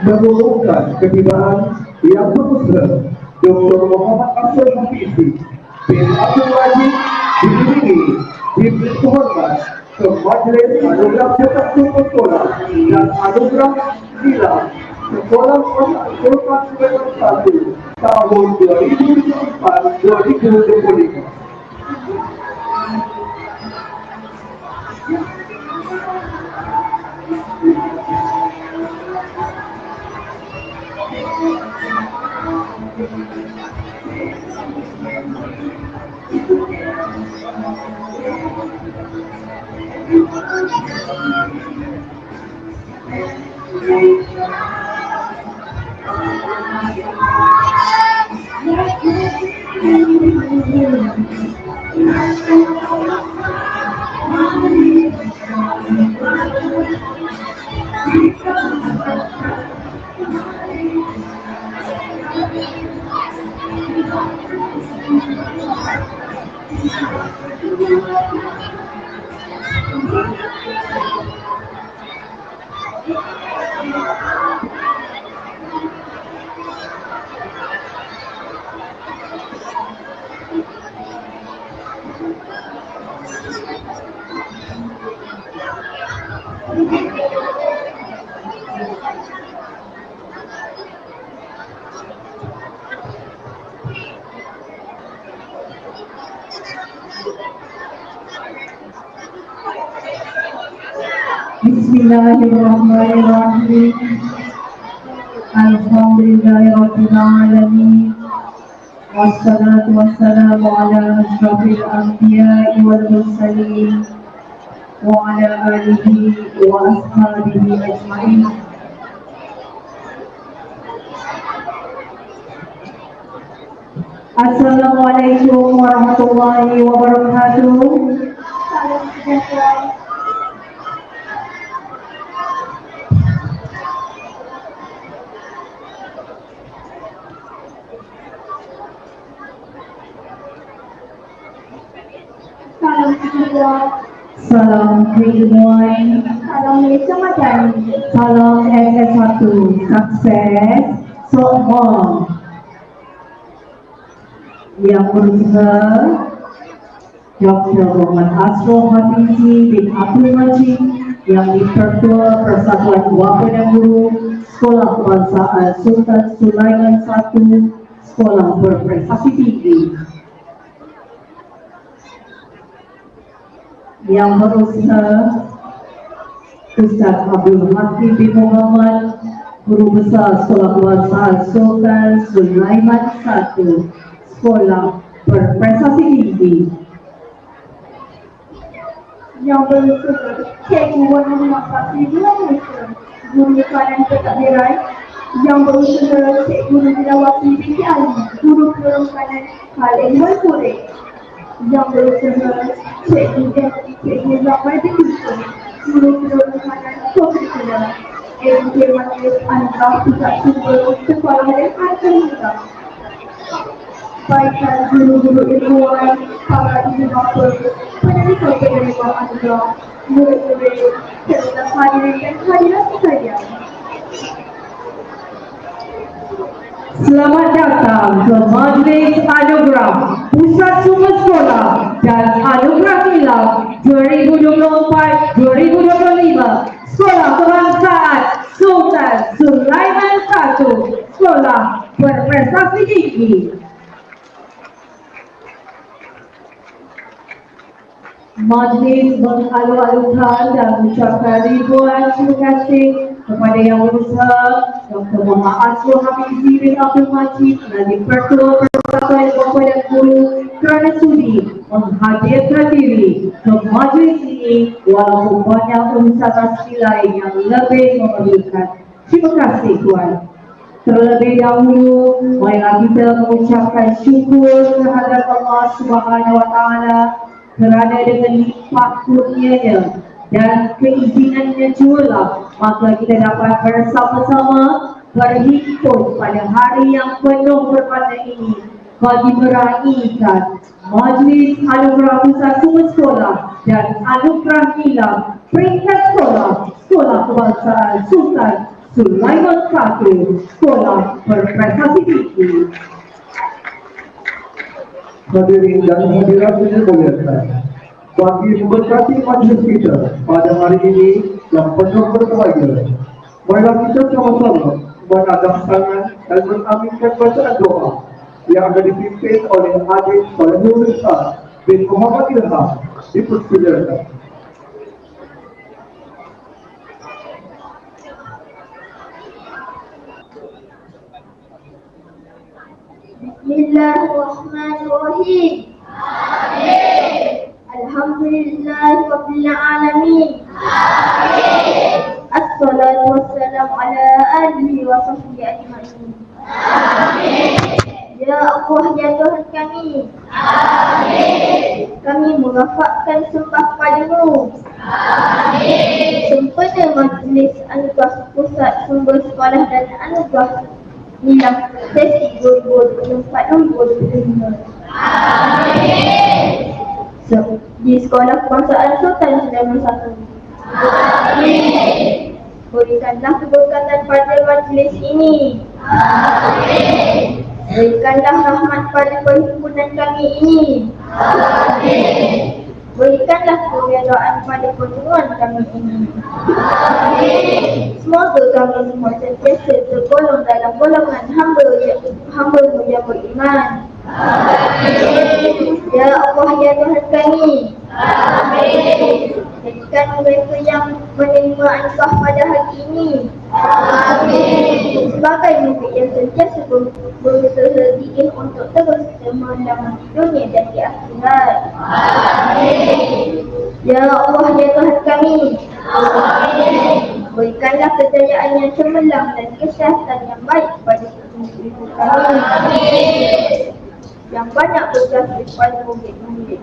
mengumumkan ketibaan yang berusra Dr. Muhammad Asrul Hafizi bin Abdul Wajid diiringi tim terhormat ke Majelis Anugerah Cetak Tumpul Sekolah dan Anugerah Nila Sekolah Sultan Sulaiman 1 tahun 2024-2025. Bismillahirrahmanirrahim. Alhamdulillahirabbil alamin. Wassalatu wassalamu ala asyrafil anbiya'i wal mursalin wa ala alihi wa ashabihi ajma'in. Assalamualaikum warahmatullahi wabarakatuh. Salam sejahtera. Salam sejahtera. Salam keilmuan. Salam Malaysia Madani. Salam SS1. Sukses. Sohong. Yang berusaha Dr. Muhammad Asrul Hafizi bin Abdul Majid yang Dipertua Persatuan Wafat dan Guru Sekolah Kebangsaan Sultan Sulaiman 1 Sekolah Berprestasi Tinggi. Yang berusaha Ustaz Abdul Hakim bin Muhammad Guru Besar Sekolah Kebangsaan Sultan Sulaiman 1 Sekolah Berprestasi Tinggi. Yang berusaha Cikgu Wan Muhammad Fasibulah Malaysia Guru Kanan Pentadbiran. Yang berusaha Cikgu Nidawati binti Ali Guru Kanan Kalimban Sore. Yang berusaha Cikgu Ramai bin Yusuf Guru Kanan Kurikulam MK Majelis Anugerah Pusat Sumber Sekolah dan Akademika. Baikkan guru-guru ilmuwan, para ibu bapa, penerima penerima anugerah, murid-murid, serta hadirin dan hadirat sekalian. Selamat datang ke Majlis Anugerah Pusat Sumber Sekolah dan Anugerah Nila 2024-2025 Sekolah Kebangsaan Sultan Sulaiman 1 Sekolah Berprestasi Tinggi. Majlis mengalu-alukan dan mengucapkan ribuan terima kasih kepada Yang Berusaha Dr. Muhammad Asrul Hafizi bin Abdul Majid dan Dipertua Persatuan Wafat dan Guru kerana sudi menghadirkan diri ke majlis ini walaupun banyak urusan asli lain yang lebih memerlukan. Terima kasih Tuan. Terlebih dahulu, marilah kita mengucapkan syukur kehadrat Allah Subhanahu Wa Taala kerana dengan limpah kurnianya dan keizinannya jualah maka kita dapat bersama-sama berhimpun pada hari yang penuh bermakna ini bagi meraihkan Majlis Anugerah Pusat Sumber Sekolah dan Anugerah Nila Peringkat Sekolah Sekolah Kebangsaan Sultan Sulaiman 1, Sekolah Berprestasi Tinggi. Hadirin dan hadirat yang dimuliakan, bagi memberkati majlis kita pada hari ini yang penuh berbahagia, marilah kita sama-sama menadam tangan dan mengaminkan bacaan doa yang akan dipimpin oleh Adik Solehul Rifat bin Muhammad Ilham. Dipersilakan. Bismillahirrahmanirrahim. Alhamdulillahirabbil alamin. Assalatu wassalamu ala alihi wa sahbihi ajma'in. Ya Allah, ya Tuhan kami, kami merafakkan sembah padamu. Sempena majlis anugerah pusat sumber sekolah dan anugerah Nilam sesi 2024-2025. Di Sekolah Kebangsaan Sultan Suleiman 1. Berikanlah keberkatan pada majlis ini. Berikanlah rahmat pada perhimpunan kami ini. Berikanlah keredaan pada pertemuan kami ini. Semoga kami semua sentiasa tergolong dalam golongan hamba-Mu yang beriman. Ya Allah, ya Tuhan kami, jadikan mereka yang menerima anugerah pada hari ini sebagai murid yang sentiasa berusaha gigih untuk terus menyelamat di dunia dan di akhirat. Ya Allah, ya Tuhan kami, berikanlah kejayaan yang cemerlang dan kesihatan yang baik pada ibu kami yang banyak berjasa kepada murid-murid.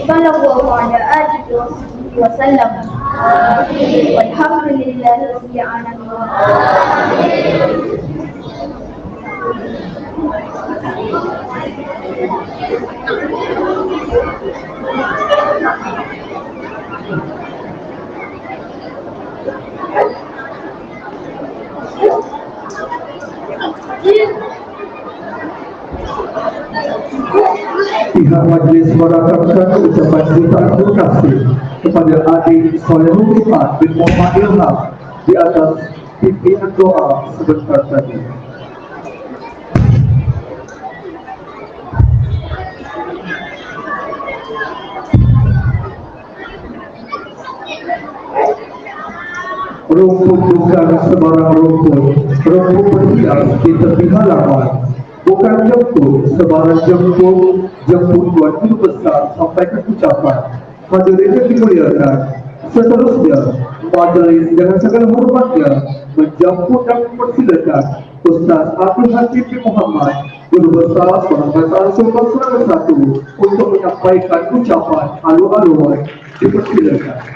Sallallahu alaihi wasallam. Walhamdulillahirabbil alamin. Pihak majlis merakamkan ucapan jutaan terima kasih kepada Adik Solehul Rifat bin Muhammad Ilham di atas pimpinan doa sebentar tadi. Rumput bukan sebarang rumput, rumput berhias di tepi halaman. Bukan jemput sebarang jemput, jemput Tuan Guru Besar sampaikan ucapan. Hadirin yang dimuliakan, seterusnya majlis dengan segala hormatnya menjemput dan mempersilakan Ustaz Abdul Hakim bin Muhammad, Guru Besar Sekolah Kebangsaan Sultan Suleiman 1 untuk menyampaikan ucapan halu-haluan. Dipersilakan.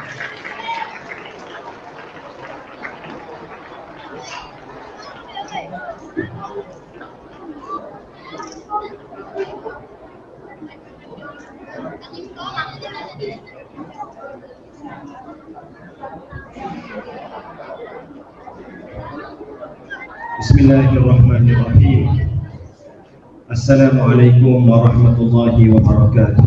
Bismillahirrahmanirrahim. Assalamualaikum warahmatullahi wabarakatuh.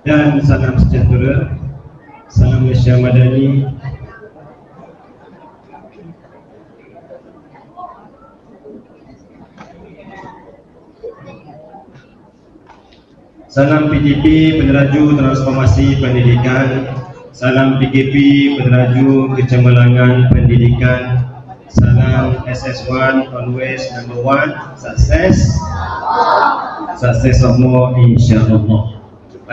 Dan salam sejahtera, salam Malaysia Madani. Salam PTP Peneraju Transformasi Pendidikan. Salam PKP Peneraju Kecemerlangan Pendidikan. Salam SS1 always number 1 success of more insyaAllah.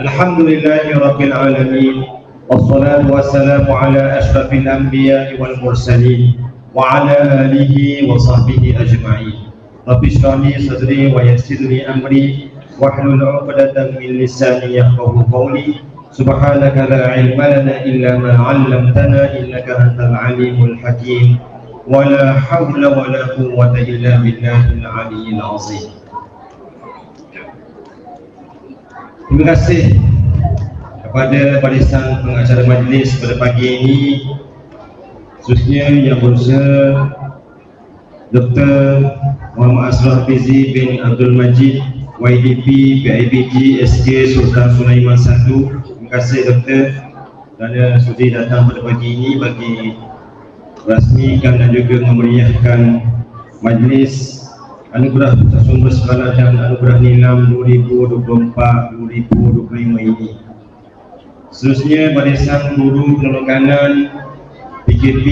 Alhamdulillahirabbil alamin. Wassalatu wassalamu ala asyrafil anbiya'i wal mursalin wa ala alihi wa sahbihi ajma'in. Rabbi shrah li sadri wa yassir li amri wahlul 'uqdatam min lisani yafqahu qawli. Subhanaka la ilma lana illa ma 'allamtana innaka antal alimul hakim. Wa la hawla wa la quwwata illa billahil aliyyil azim. Terima kasih kepada barisan pengacara majlis pada pagi ini, khususnya Yang Berusaha Dr. Muhammad Asrul Hafizi bin Abdul Majid, YDP, PIBG, SK Sultan Sulaiman 1. Terima kasih Doktor kerana sudi datang pada pagi ini bagi rasmikan dan juga memeriahkan majlis Anugerah Pusat Sumber Sekolah dan Anugerah Nilam 2024-2025 ini. Seterusnya barisan guru penolongan PKP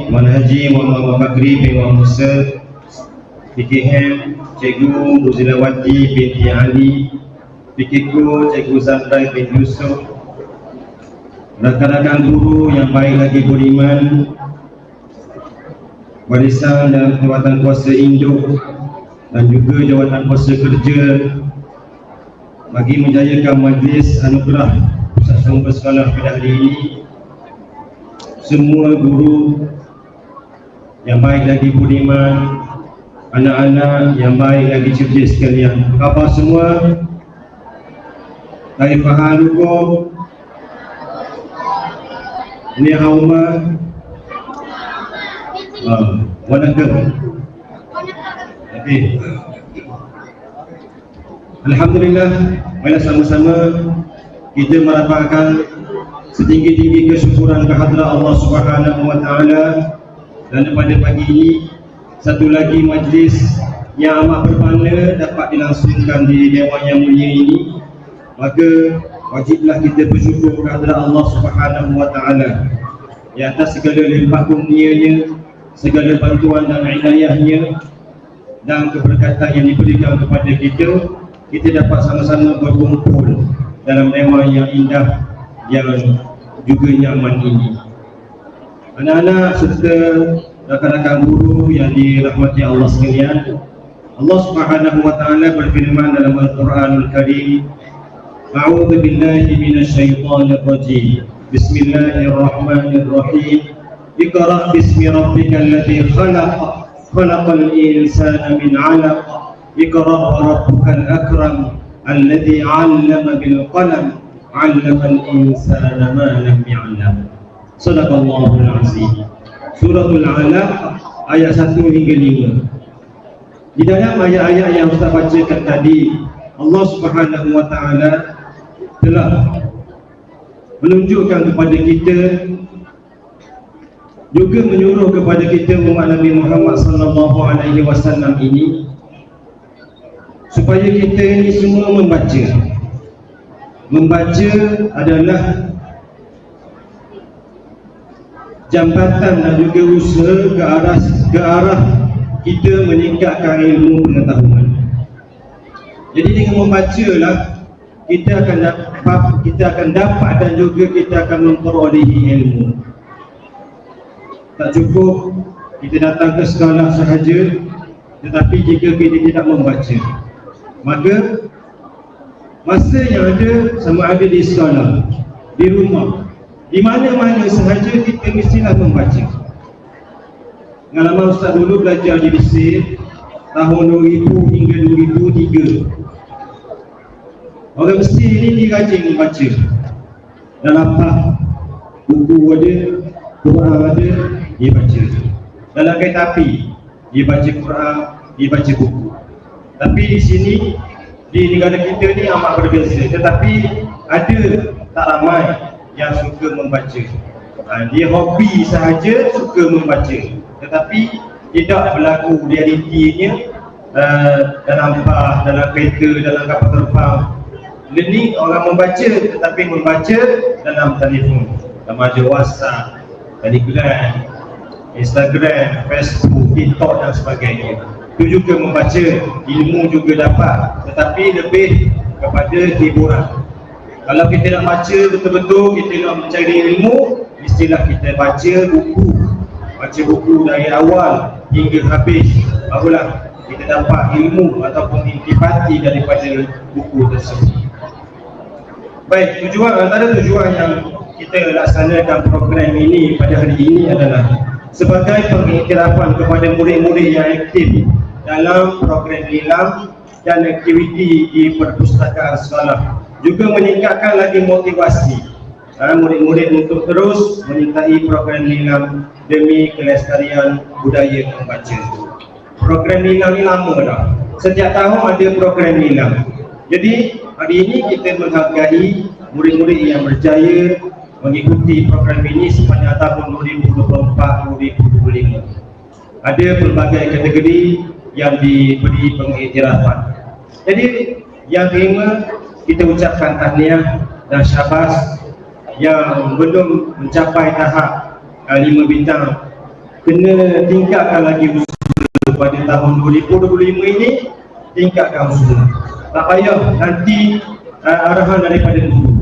Wan Haji Muhammad Bakri bin Wan Musa, PKM Cikgu Ruzilawati binti Ali, PKQ Cikgu Zafrai bin Yusuf, rakan-rakan guru yang baik lagi beriman, barisan dan jawatan kuasa induk dan juga jawatan kuasa kerja bagi menjayakan majlis Anugerah Pusat Sumber Sekolah pada hari ini. Semua guru yang baik lagi beriman, anak-anak yang baik lagi cerdik sekalian, khabar semua dari Fahal Hukum Ni Hauma Wanakem. Alhamdulillah, marilah sama-sama kita merapatkan setinggi-tinggi kesyukuran kehadrat Allah Subhanahu wa taala. Dan pada pagi ini satu lagi majlis yang amat berbangga dapat dilangsungkan di Dewan yang mulia ini, maka wajiblah kita bersyukur kehadrat Allah Subhanahu wa taala di atas segala limpah kurnianya, segala bantuan dan inayahnya dan keberkatan yang diberikan kepada kita. Kita dapat sama-sama berkumpul dalam dewan yang indah yang juga nyaman ini. Anak-anak serta rakan-rakan guru yang dirahmati Allah sekalian, Allah Subhanahu wa taala berfirman dalam Al-Quranul Karim, A'udzu billahi minasyaitonir rajim. Bismillahirrahmanirrahim. Iqra' bismi rabbikal ladzi khalaq, khalaqal insana min 'alaq. Iqra' wa rabbukal akram, alladzi 'allama bil qalam, 'allamal insana ma lam ya'lam. Shadaqallahul azim. Suratul Alaq ayat 1 hingga 5. Di dalam ayat-ayat yang Ustaz bacakan tadi, Allah Subhanahu wa taala telah menunjukkan kepada kita, juga menyuruh kepada kita umat Nabi Muhammad sallallahu alaihi wasallam ini, supaya kita ini semua membaca. Membaca adalah jambatan dan juga usaha ke arah kita meningkatkan ilmu pengetahuan. Jadi dengan membacalah kita akan dapat dan juga kita akan memperolehi ilmu. Tak cukup kita datang ke sekolah sahaja, tetapi jika kita tidak membaca, maka masa yang ada sama ada di sekolah, di rumah, di mana-mana sahaja kita mestilah membaca. Pengalaman Ustaz dulu belajar di Mesir tahun 2000 hingga 2003. Orang Mesir ini dirajin membaca. Dalam buku ada, Quran ada, dia baca. Dalam kereta api, dia baca Quran, dia baca buku. Tapi di sini, di negara kita ni amat berbeza. Tetapi ada tak ramai yang suka membaca. Dia hobi sahaja suka membaca, tetapi tidak berlaku realitinya dalam bas, dalam kereta, dalam kapal terbang. Learning orang membaca, tetapi membaca dalam telefon, dalam ada WhatsApp, Telegram, Instagram, Facebook, TikTok dan sebagainya. Itu juga membaca, ilmu juga dapat, tetapi lebih kepada hiburan. Kalau kita nak baca betul-betul, kita nak mencari ilmu, mestilah kita baca buku. Baca buku dari awal hingga habis, barulah kita dapat ilmu ataupun intipati daripada buku tersebut. Baik, antara tujuan yang kita laksanakan program ini pada hari ini adalah sebagai pengiktirafan kepada murid-murid yang aktif dalam program Nilam dan aktiviti di perpustakaan sekolah, juga meningkatkan lagi motivasi murid-murid untuk terus menyertai program Nilam demi kelestarian budaya membaca. Program Nilam ni lama dah, setiap tahun ada program Nilam. Jadi hari ini kita menghargai murid-murid yang berjaya mengikuti program ini sepanjang tahun 2024-2025. Ada pelbagai kategori yang diberi pengiktirafan. Jadi yang kelima, kita ucapkan tahniah dan syabas yang belum mencapai tahap 5 bintang, kena tingkatkan lagi usaha pada tahun 2025 ini, tingkatkan usaha. Tak payah nanti arahan daripada guru.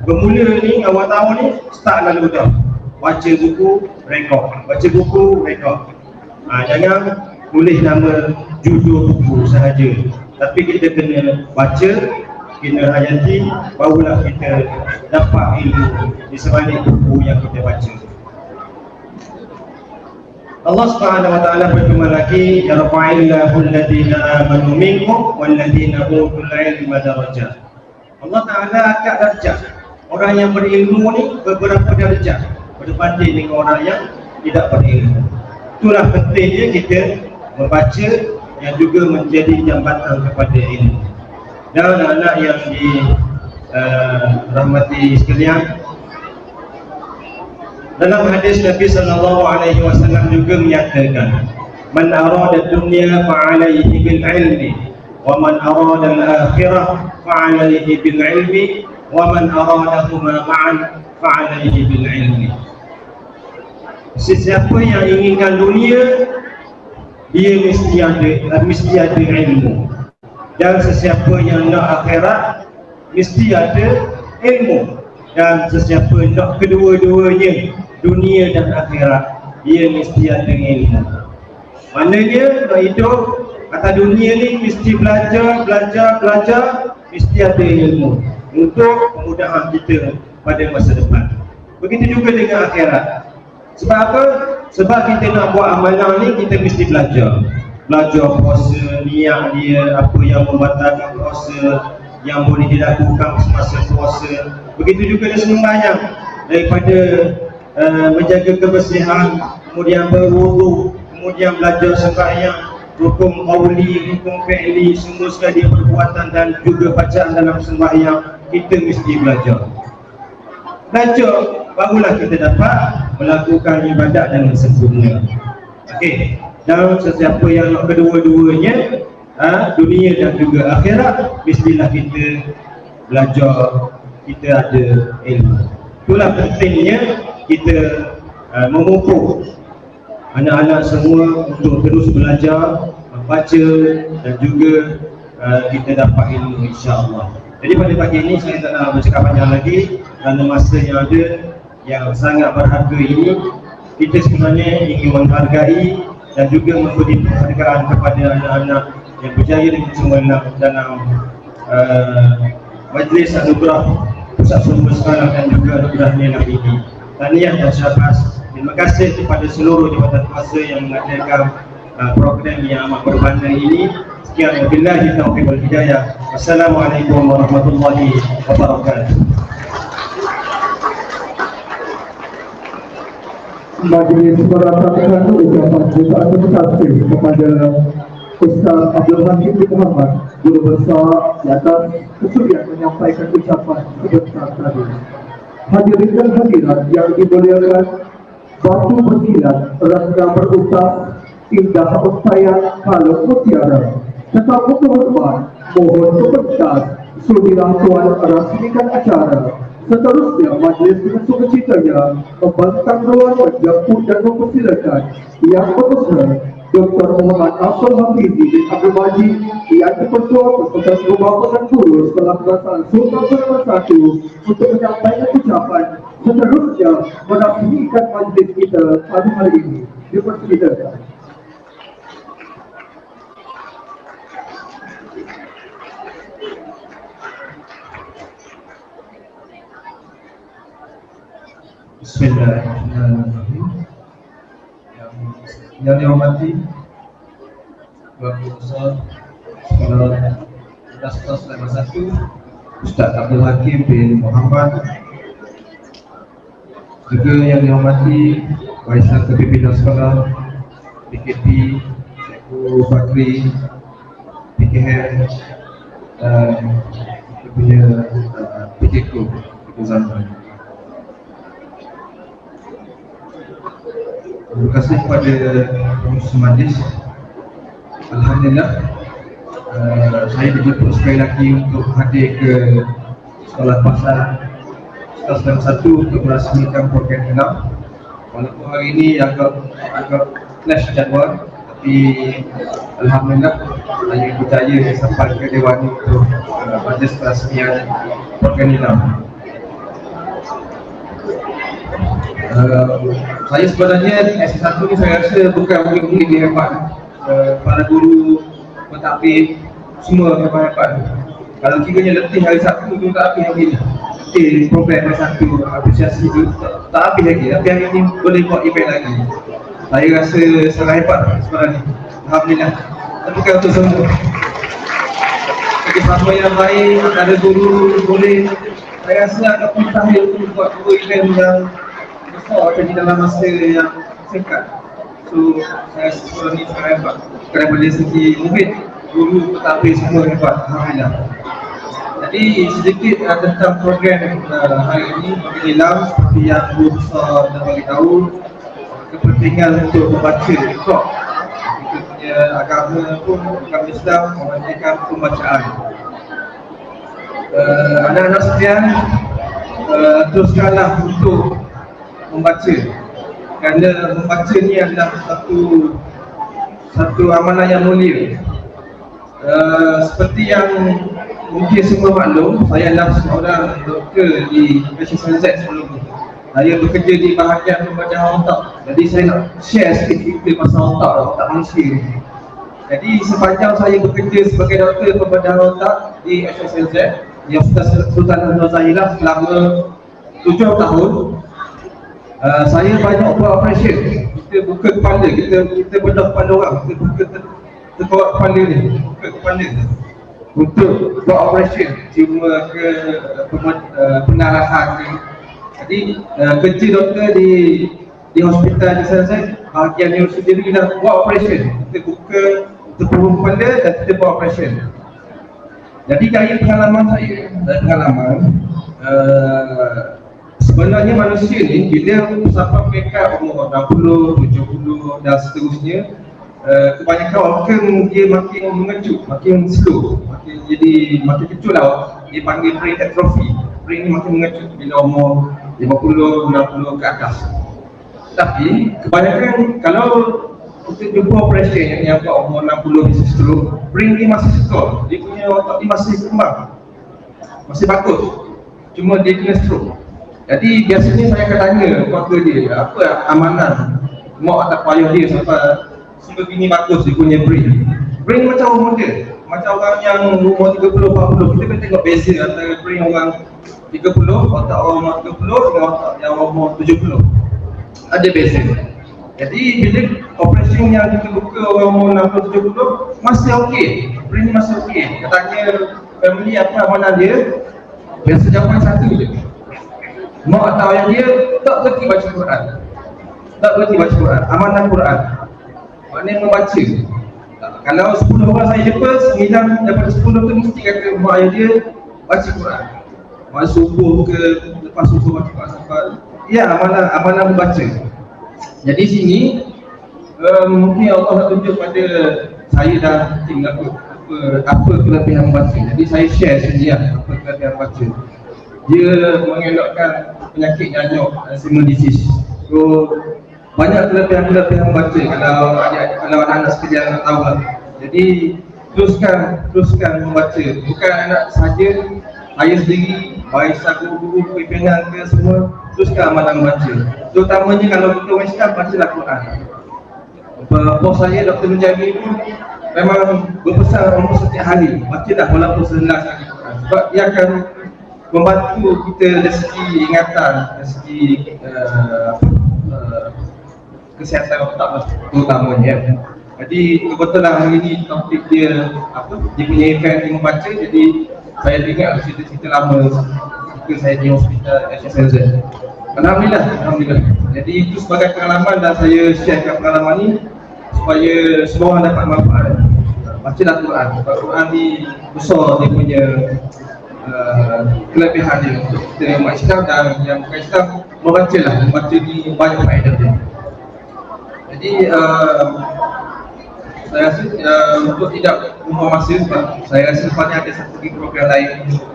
Bermula ni awal tahun ni start lalu dah. Baca buku, rekod. Baca buku, rekod. Jangan tulis nama judul buku sahaja, tapi kita kena baca, kena hayati, barulah kita dapat ilmu di sebalik buku yang kita baca. Allah Subhanahu wa taala berfirman lagi, yarfa'illahu alladhina amanu minkum walladhina utul ilma darajat. Allah Taala angkat darjat orang yang berilmu ni beberapa darjat berbanding dengan orang yang tidak berilmu. Itulah pentingnya kita membaca yang juga menjadi jambatan kepada ilmu. Dan anak-anak yang dirahmati sekalian, dalam hadis Nabi sallallahu alaihi wasallam juga menyatakan, man arada dunya fa'alaihi bil ilmi wa man arada al akhirah fa'alaihi bil ilmi wa man aradahuma ma'an fa'alaihi bil ilmi. Sesiapa yang inginkan dunia, dia mesti ada ilmu, dan sesiapa yang nak akhirat mesti ada ilmu, dan sesiapa nak kedua-duanya, dunia dan akhirat, dia mesti ada ilmu. Maknanya nak hidup atas dunia ni mesti belajar, mesti ada ilmu untuk kemudahan kita pada masa depan. Begitu juga dengan akhirat. Sebab apa? Sebab kita nak buat amalan ni, kita mesti belajar puasa, niat dia, apa yang membatalkan puasa, yang boleh dilakukan semasa puasa. Begitu juga dengan sembahyang, daripada menjaga kebersihan, kemudian berwudu, kemudian belajar sembahyang, hukum qauli, hukum fi'li, semua sekali perbuatan dan juga bacaan dalam sembahyang, kita mesti belajar. Barulah kita dapat melakukan ibadat dengan sempurna. Okey. Dan sesiapa yang nak kedua-duanya, dunia dan juga akhirat, mestilah kita belajar, kita ada ilmu. Itulah pentingnya kita memupuk anak-anak semua untuk terus belajar, membaca dan juga kita dapat ilmu, insya-Allah. Jadi pada pagi ini saya tak nak bercakap panjang lagi kerana masa yang ada yang sangat berharga ini. Kita sebenarnya ingin menghargai dan juga memberi penghargaan kepada anak-anak yang berjaya dengan cemerlang dalam majlis anugerah Pusat Sumber Sekolah dan juga anugerah Nilam ini. Tahniah dan syabas. Terima kasih kepada seluruh jabatan kuasa yang mengadakan program yang amat bermakna ini. Sekian, wabillahi taufiq wal hidayah. Wassalamualaikum warahmatullahi wabarakatuh. Majlis beratakan ucapan jutaan terima kasih kepada Ustaz Abdul Hakim bin Muhammad, Guru Besar, di atas kesudian menyampaikan ucapan sebentar tadi. Hadirin dan hadirat yang dimuliakan, batu berkilat, rangga berutas, indah untayan kalau mutiara. Tetapi kehormat, mohon sebentar, sudilah tuan rasmikan acara. Seterusnya, majlis dengan sukacitanya membentang ruang menjemput dan mempersilakan Yang Berbesar Dr. Muhammad Ashraf Hafizi bin Abdul Majid, Yang Ketua Persatuan Guru Bapa dan Guru Sekolah Kebangsaan Sultan Penerbangan 1 untuk menyampaikan ucapan. Seterusnya, menafsirkan majlis kita pada hari ini. Dipersilakan. Bismillahirrahmanirrahim. Yang dihormati Bapak Besar Sekolah Dastos Selama 1, Ustaz Abdul Hakim bin Muhammad, juga yang dihormati Waisan Pimpinan Sekolah, PKP, Cikgu Fakri, PKM, dan punya PKK Cikgu Zaman. Terima kasih kepada Pengurus Majlis. Alhamdulillah, saya dijemput sekali lagi untuk hadir ke Sekolah Pasar Sekolah 1 untuk merasmikan program enam. Walaupun hari ini agak clash jadual, tapi alhamdulillah saya berjaya sampai ke Dewan untuk majlis perasmian program enam. Saya sebenarnya S1 ni saya rasa bukan murid-murid yang hebat, para guru, pentadbir semua hebat-hebat. Kalau kiranya letih hari Sabtu tu tak habis lagi. Program S1 apresiasi tu tak habis lagi, tapi hari ni boleh buat event lagi. Saya rasa sangat hebat sebenarnya. Alhamdulillah. Tapi kalau untuk semua kerjasama yang baik, ada guru boleh, saya rasa ada mustahil untuk buat dua event yang besar jadi dalam masa yang singkat. So saya rasa sekolah ni sangat hebat. Kerana dari segi murid, guru, pentadbir semua hebat. Alhamdulillah. Jadi sedikit tentang program hari ini bagi Nilam, seperti yang Guru Besar dah bagi tahu, kepentingan untuk membaca Iqra. Kita punya agama pun, agama Islam mementingkan pembacaan. Anak-anak sekalian, teruskanlah untuk membaca, kerana membaca ni adalah satu amalan yang mulia. Seperti yang mungkin semua maklum, saya adalah seorang doktor di SSLZ sebelum ni. Saya bekerja di bahagian pembedahan otak. Jadi saya nak share sedikit cerita pasal otak manusia ni. Jadi sepanjang saya bekerja sebagai doktor pembedahan otak di SSLZ, di Hospital Sultan Nur Zahirah selama 7 tahun, saya banyak buat operation. Kita buka kepala, kita bedah kepala orang, kita buka tekuk kepala ni, buka kepala untuk buat operation, cuma ke penarahan ke. Jadi kerja doktor di hospital di sana saya, bahagian neuro sendiri kita buat operation. Kita buka tekuk kepala dan kita buat operation. Jadi dari pengalaman saya, sebenarnya manusia ni bila sampai mereka umur 60, 70 dan seterusnya, kebanyakan organ dia makin mengecut, makin slow, makin kecil lah. Dia panggil brain atrophy. Brain ni makin mengecut bila umur 50, 60 ke atas. Tapi kebanyakan kalau kita jumpa operation yang buat umur 60 bisa stroke, brain dia masih sekol, dia punya otak dia masih kembang, masih bagus, cuma dia kena stroke. Jadi biasanya saya akan tanya keluarga dia, apa amanan mak atau payah dia sampai sebegini bagus dia punya brain. Brain macam orang muda, macam orang yang umur 30, 40, kita boleh tengok beza antara brain orang 30, otak orang umur 30 dengan otak yang umur 70. Ada beza. Jadi bila operation yang kita buka orang umur 60, 70 masih okey, brain ni masih okey. Kita tanya family apa amanan dia, biasa jawapan satu je. Mak atau ayah dia tak berhenti baca Quran. Amanah Quran. Maknanya membaca. Kalau 10 orang saya jumpa, 9 daripada 10 tu mesti kata mak ayah dia baca Quran. Mak subuh ke, lepas subuh baca Quran sampai. Ya, amanah membaca. Jadi sini mungkin Allah nak tunjuk pada saya dan tim apa kelebihan membaca. Jadi saya share sendiri apa kelebihan membaca. Dia mengelakkan penyakit nyanyuk, Alzheimer disease. So banyak kelebihan membaca kalau anak-anak sekalian nak tahu lah. Jadi teruskan membaca. Bukan anak saja, saya sendiri, baik guru-guru, pimpinan ke semua, teruskan amalan membaca. Terutamanya kalau kita orang Islam, bacalah Quran. Bos saya, Dr. Menjadi pun memang berpesan orang setiap hari, bacalah walaupun sebelas kali Quran. Sebab dia akan membantu kita dari segi ingatan, dari segi kesihatan otak terutamanya. Jadi kebetulan hari ini topik dia dia punya event membaca, jadi saya ingat cerita-cerita lama ketika saya di hospital HSLZ. Alhamdulillah. Jadi itu sebagai pengalaman dan saya sharekan pengalaman ni supaya semua orang dapat manfaat. Bacalah Quran. Quran ni besar dia punya kelebihan dia untuk kita yang umat Islam dan yang bukan Islam membaca ni banyak faedah dia. Jadi saya rasa untuk tidak membuang masa sebab saya rasa lepas ni ada satu lagi program lain untuk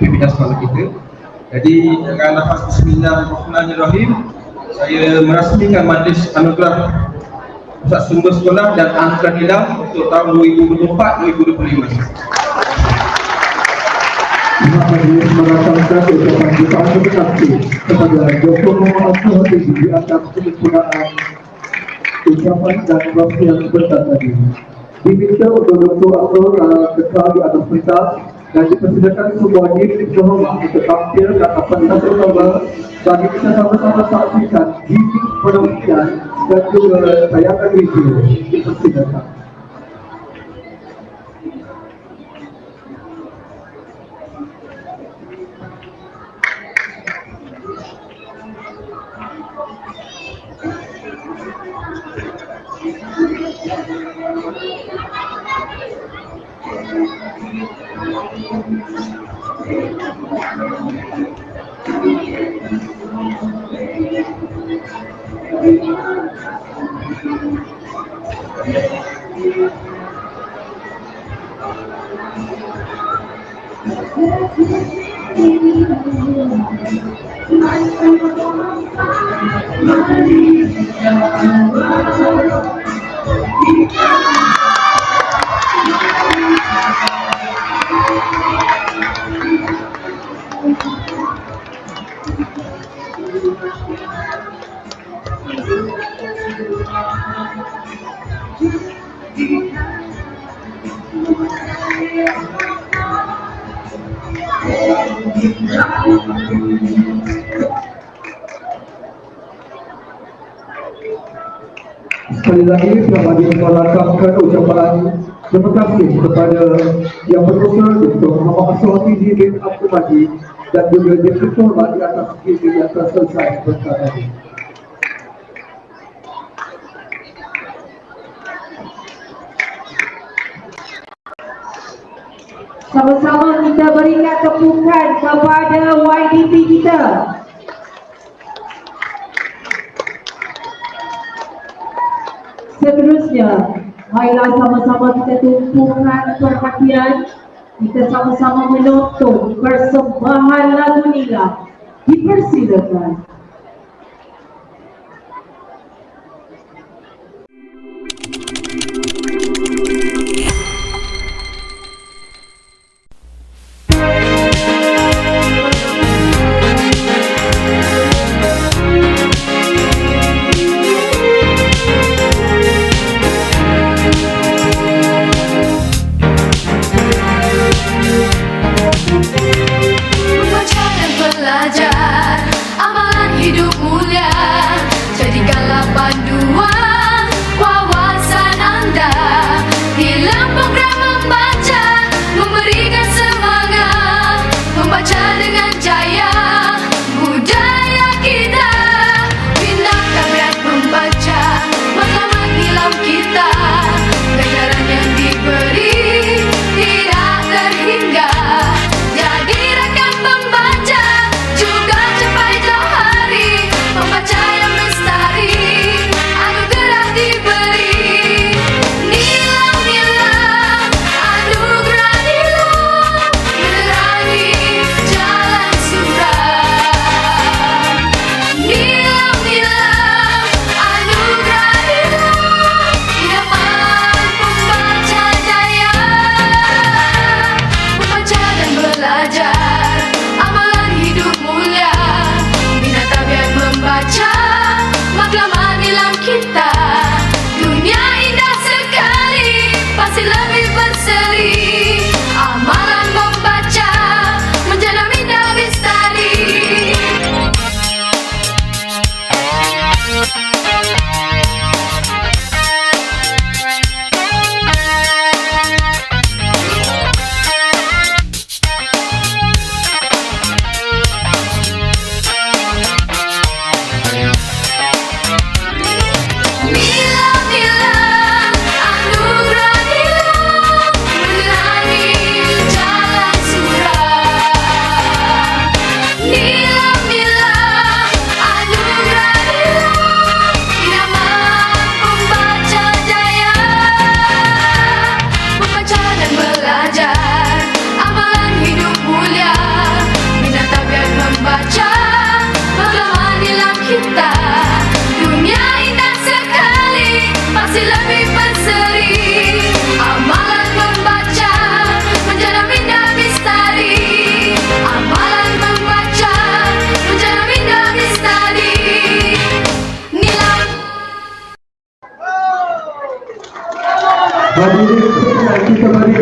pimpinan sekolah kita. Jadi dengan nafas Bismillahirrahmanirrahim, saya merasmikan majlis anugerah Pusat Sumber Sekolah dan Anugerah Nilai untuk tahun 2024-2025. Majlis merakamkan ucapan jutaan terima kasih kepada Dr. Muhammad Asrohati di atas penyempurnaan ucapan dan proses yang sebentar tadi. Diminta untuk Dr. Abdul kekal di atas pentas dan dipersilakan semua diri berhormat untuk tampil dan apabila terutama bagi kita sama-sama saksikan video penonton dan juga tayangan video. Dipersilakan. Sekali lagi selamat merakamkan ucapan terima kasih kepada yang berkuasa Dr. Muhammad Asrohati bin Abdul Majid dan juga Direktur di atas kiri yang telah selesai sebentar tadi. Sama-sama kita berikan tepukan kepada YDP kita. Seterusnya, marilah sama-sama kita tumpukan perhatian. Kita sama-sama menonton persembahan lagu nila. Dipersilakan.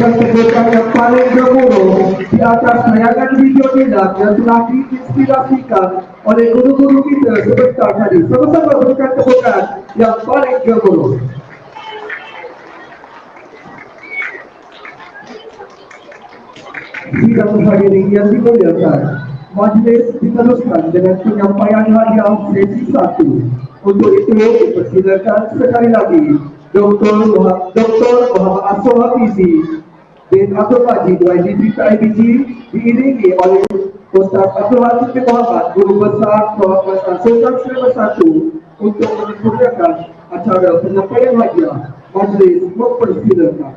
memberikan sebutan yang paling gemuruh di atas tayangan video Dilan yang telah diinspirasikan oleh guru-guru kita sebentar tadi. Sama-sama berikan sebutan yang paling gemuruh. Sidang hadirin yang dimuliakan, majlis diteruskan dengan penyampaian hadiah sesi 1. Untuk itu, dipersilakan sekali lagi Dr. Muhammad Asrul Hafizi bin Abdul Majid YDP IBG diiringi oleh Ustaz Abdul Hafiz bin Muhammad, Guru Besar Kewakilan Sultan Selangor 1 untuk menyempurnakan acara penyampaian hadiah. Majlis mempersilakan.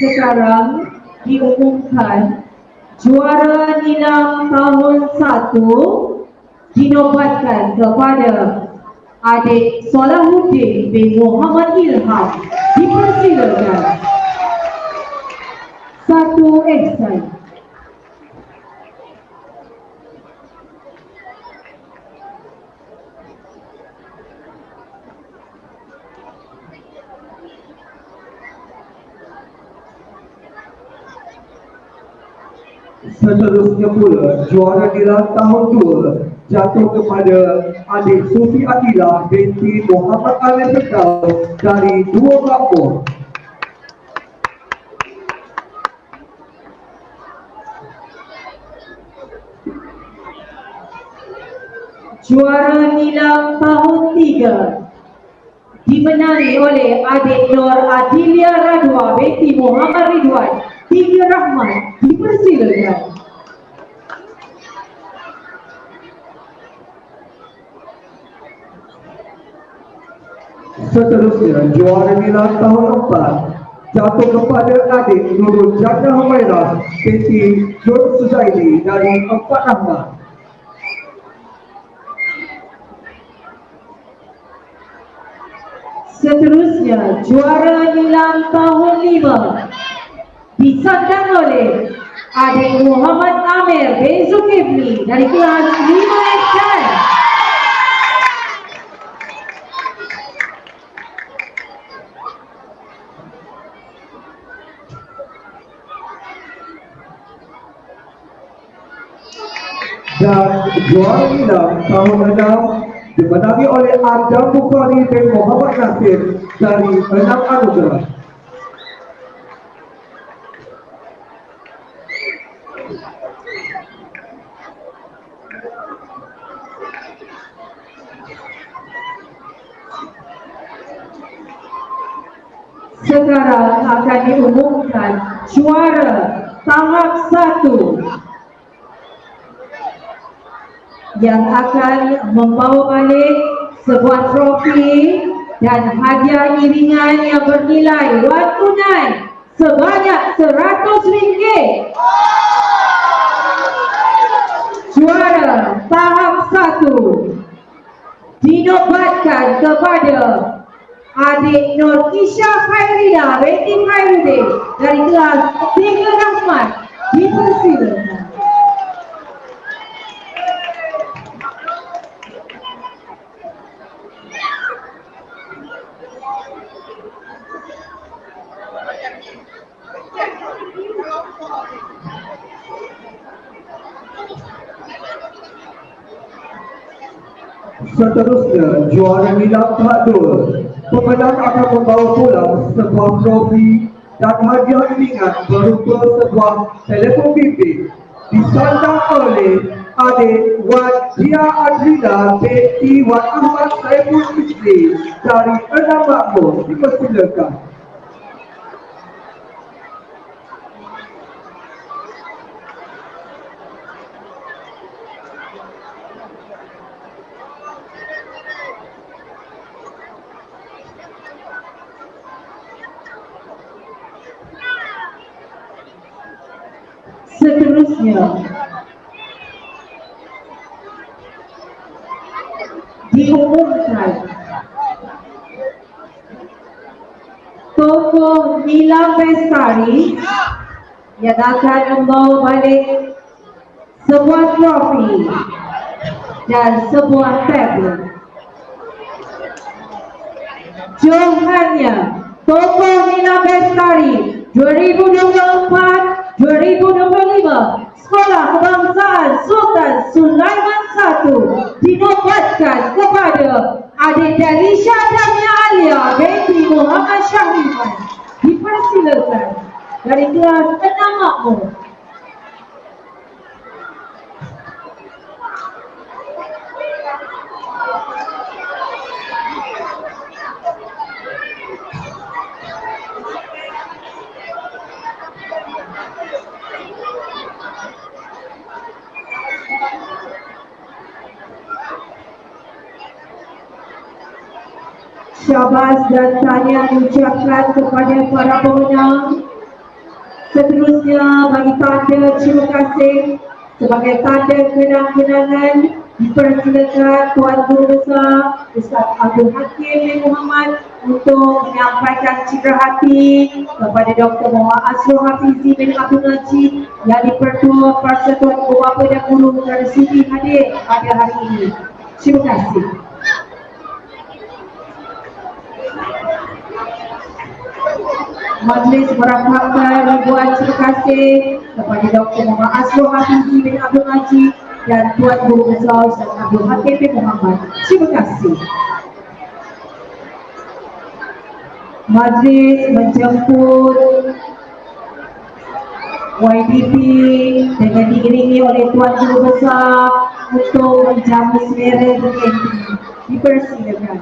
Sekarang diumumkan juara nilam tahun 1 dinobatkan kepada adik Salahuddin bin Muhammad Ilham. Dipersilakan. 1 Ihsan. Seterusnya pula, juara nilam tahun 2 jatuh kepada adik Sufi Adilah binti Muhammad Amir Ferdau dari Dua Makmur. Juara nilam tahun 3 dimenangi oleh adik Nur Adilia Radwa binti Muhammad Ridwan Tinggi Rahman. Dipersilakan. Seterusnya, juara nilam tahun 4 jatuh kepada adik Nurul Jannah Humairah binti Nur Suzaidi dari Empat Rahmat. Seterusnya, juara nilam tahun 5 disandang oleh adik Muhammad Amir bin Zulkifli dari kelas 5 Ihsan. Dan juara nilam tahun 6 dimenangi oleh Adam Bukhari bin Muhammad Nasir dari Enam Anugerah. Sekarang akan diumumkan juara tahap 1 yang akan membawa balik sebuah trofi dan hadiah iringan yang bernilai wang tunai sebanyak RM100. Juara tahap 1 dinobatkan kepada adik Nur Isha Khairida binti Khairuddin dari kelas 3 Rahmat. Dipersilakan. Seterusnya, juara nilam tahap 2, pemenang akan membawa pulang sebuah trofi dan hadiah iringan berupa sebuah telefon bimbit disandang oleh adik Wan Dia Adlina binti Wan Ahmad Saiful Isri dari Enam Makmur. Dipersilakan. Seterusnya, diumumkan tokoh Nilam Bestari yang akan membawa balik sebuah trofi dan sebuah tablet. Johannya Tokoh Nina Bestari 2024-2025 Sekolah Kebangsaan Sultan Sulaiman I dinobatkan kepada Adik Dalisha Damia Alia binti Muhammad Syahriman. Dipersilakan dari kelas 6 makmur. Syabas dan tahniah diucapkan kepada para pemenang. Seterusnya bagi tanda terima kasih sebagai tanda kenang-kenangan dipersilakan Tuan Guru Besar Ustaz Abdul Hakim bin Muhammad untuk menyampaikan citra hati kepada Dr. Muhammad Asrul Hafizi bin Abdul Najib yang di-Pertua Persatuan Ibu Bapa dan Guru dari sini hadir pada hari ini. Terima kasih. Majlis merakamkan ribuan terima kasih kepada Dr. Muhammad Asrul Hafizi bin Abdul Najib dan Tuan Guru Besar Ustaz Abdul Hakim bin Muhammad. Terima kasih. Majlis menjemput YDP dengan diiringi oleh Tuan Guru Besar untuk menjamu selera BNP. Dipersilakan.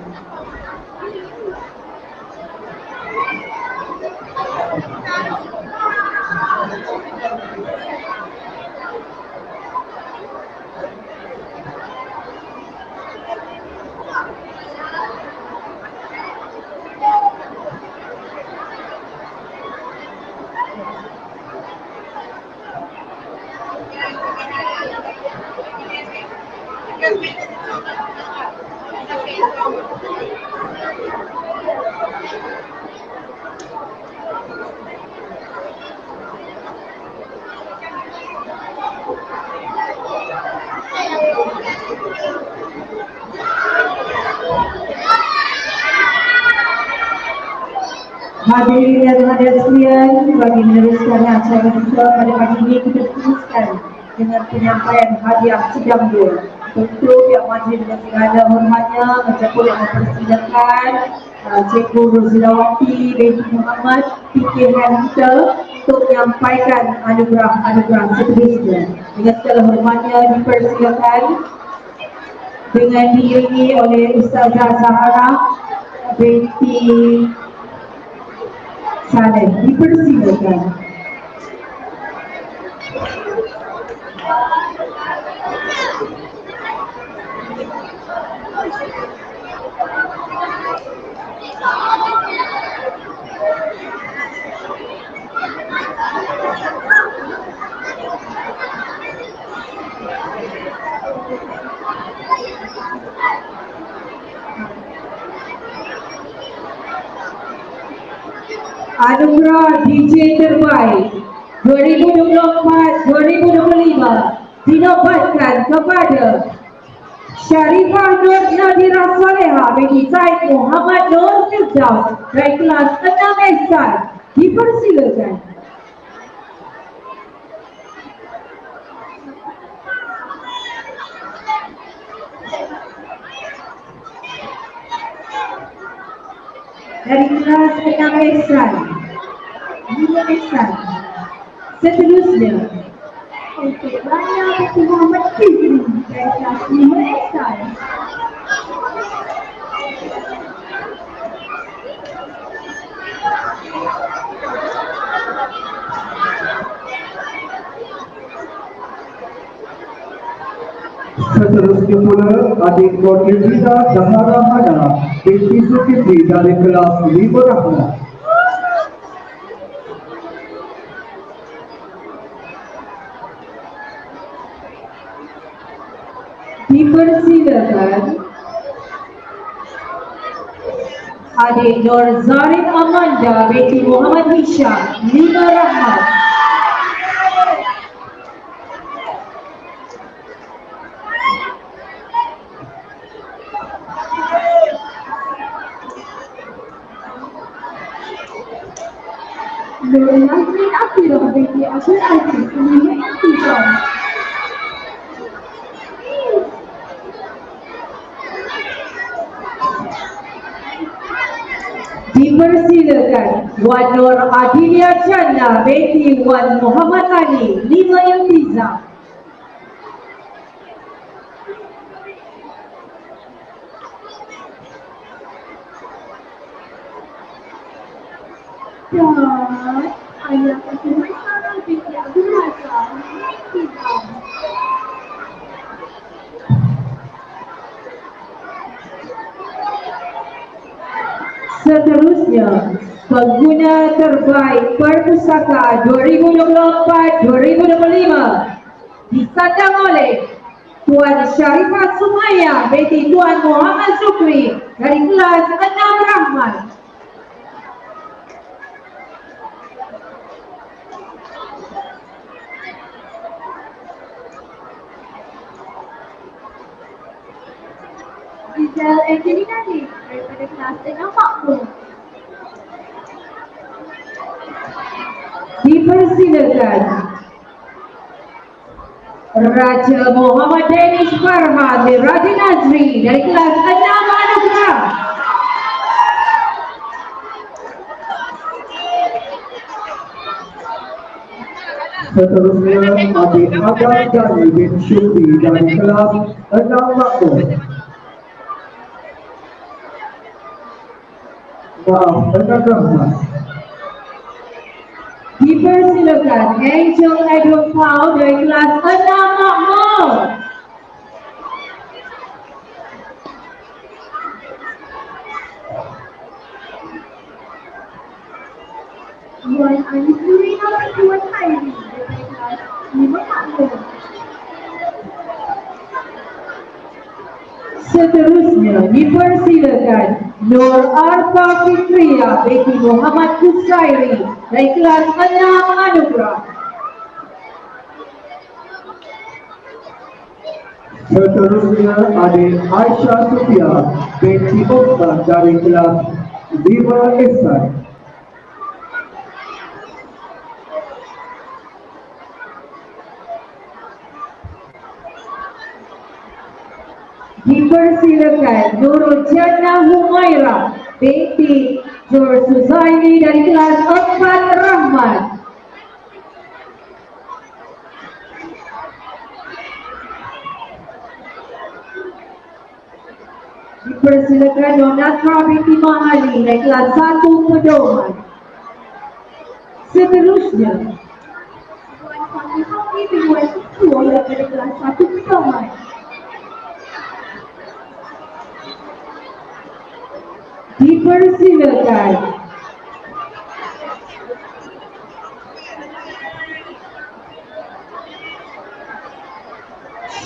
Hadirin dan hadirat sekalian, bagi meneruskan acara kita pada pagi ini, kita teruskan dengan penyampaian hadiah sejambul. Tentu pihak majlis dengan segala hormatnya menjemput dan mempersilakan Cikgu Rozilawati binti Muhammad PKM kita untuk menyampaikan anugerah-anugerah seterusnya. Dengan segala hormatnya dipersilakan dengan diiringi oleh Ustazah Zahara binti Saleh. Dipersilakan. Anugerah DJ terbaik 2024-2025 dinobatkan kepada Syarifah Nur Nadira Soleha binti Zaid Muhammad Nur Firdaus dari kelas 6 Ihsan. Dipersilakan. Dari kelas 6 Ihsan. 5 Ihsan. Seterusnya Untuk Rana Binti Muhammad Fizri dari kelas 5 Ihsan. Seterusnya pula adik Nur Ilhida Zahara Hana binti Zulkifli dari kelas 5 Rahmat. dipersilakan adik Nur Zarin Amanda binti Muhammad Hisham 5 Rahmat. Nur Nazrin Akhirah binti Abdul Aziz, 5 tahun. Dipersilakan Wan Nur Adilia Chandra binti Wan Muhammad Ali, 5 Iltizam. Dan ayah Fatimah Sarah binti Abdul Razak, 5 tahun. Seterusnya, pengguna terbaik Perpustaka 2024-2025 disandang oleh Tuan Syarifah Sumaya binti Tuan Muhammad Zukri dari kelas 6 Rahman. Rizal Angelina Lee daripada kelas 6 Makmur. Dipersilakan Raja Muhammad Danish Farhan bin Raja Nazri dari kelas 6 Anugerah. Seterusnya Adik Agam Jani bin Syukri dari kelas 6 Makmur. Maaf, 6 Rahman. Dipersilakan Angel Edward Pau dari kelas 6 Makmur. Tuan Anis Nurina binti Tuan Khairi daripada kelas 5 Makmur. Seterusnya dipersilakan Nur Arfa Fitria binti Muhammad Kusairi dari kelas 6 Anugerah. Seterusnya Adik Aisyah Sufia binti Uthman dari kelas 5 Ihsan. Dipersilakan Nurul Jannah Humaira binti Jor Suzaini dari kelas 4 Rahman. Dipersilakan Nonatra binti Mahali dari kelas 1 Pedoman. Seterusnya Tuan Fahmi Fahmi bin Wan Sukuo daripada kelas 1 Pedoman. dipersilakan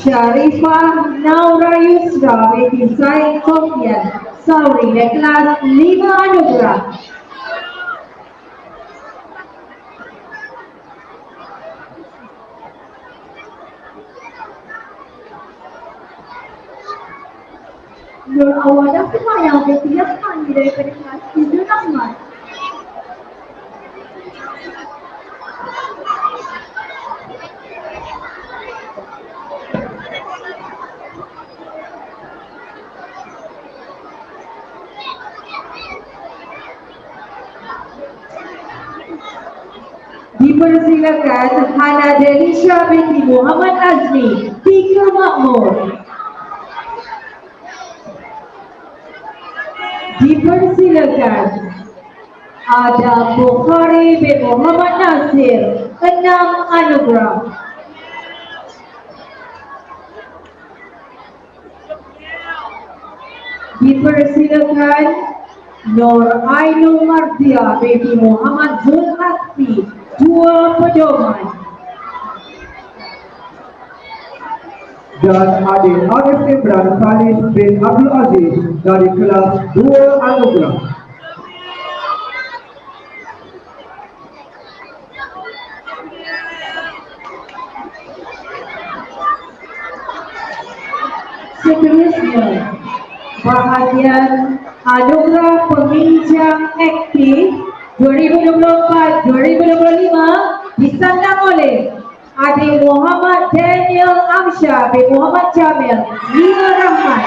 Syarifah Naura Yusra binti Zaid Sofian Sauri dari kelas 5 Anugerah. Nur Awadah Kumayang binti Yasmani daripada kelas 7 Rahman. Dipersilakan Hana Denisha binti Muhammad Azmi 3 Makmur. Dipersilakan Ada Bukhari bin Muhammad Nasir 6 Anugerah. Dipersilakan Nur Ainul Mardia binti Muhammad Zulhasfi 2 Pedoman. Dan Adik Arif Imran Khalid bin Abdul Aziz dari kelas 2 Anugerah. Seterusnya bahagian Anugerah Peminjam Aktif 2024-2025 disandang oleh Adik Muhammad Daniel Amsyah bin Muhammad Jamil, Lima Rahmat.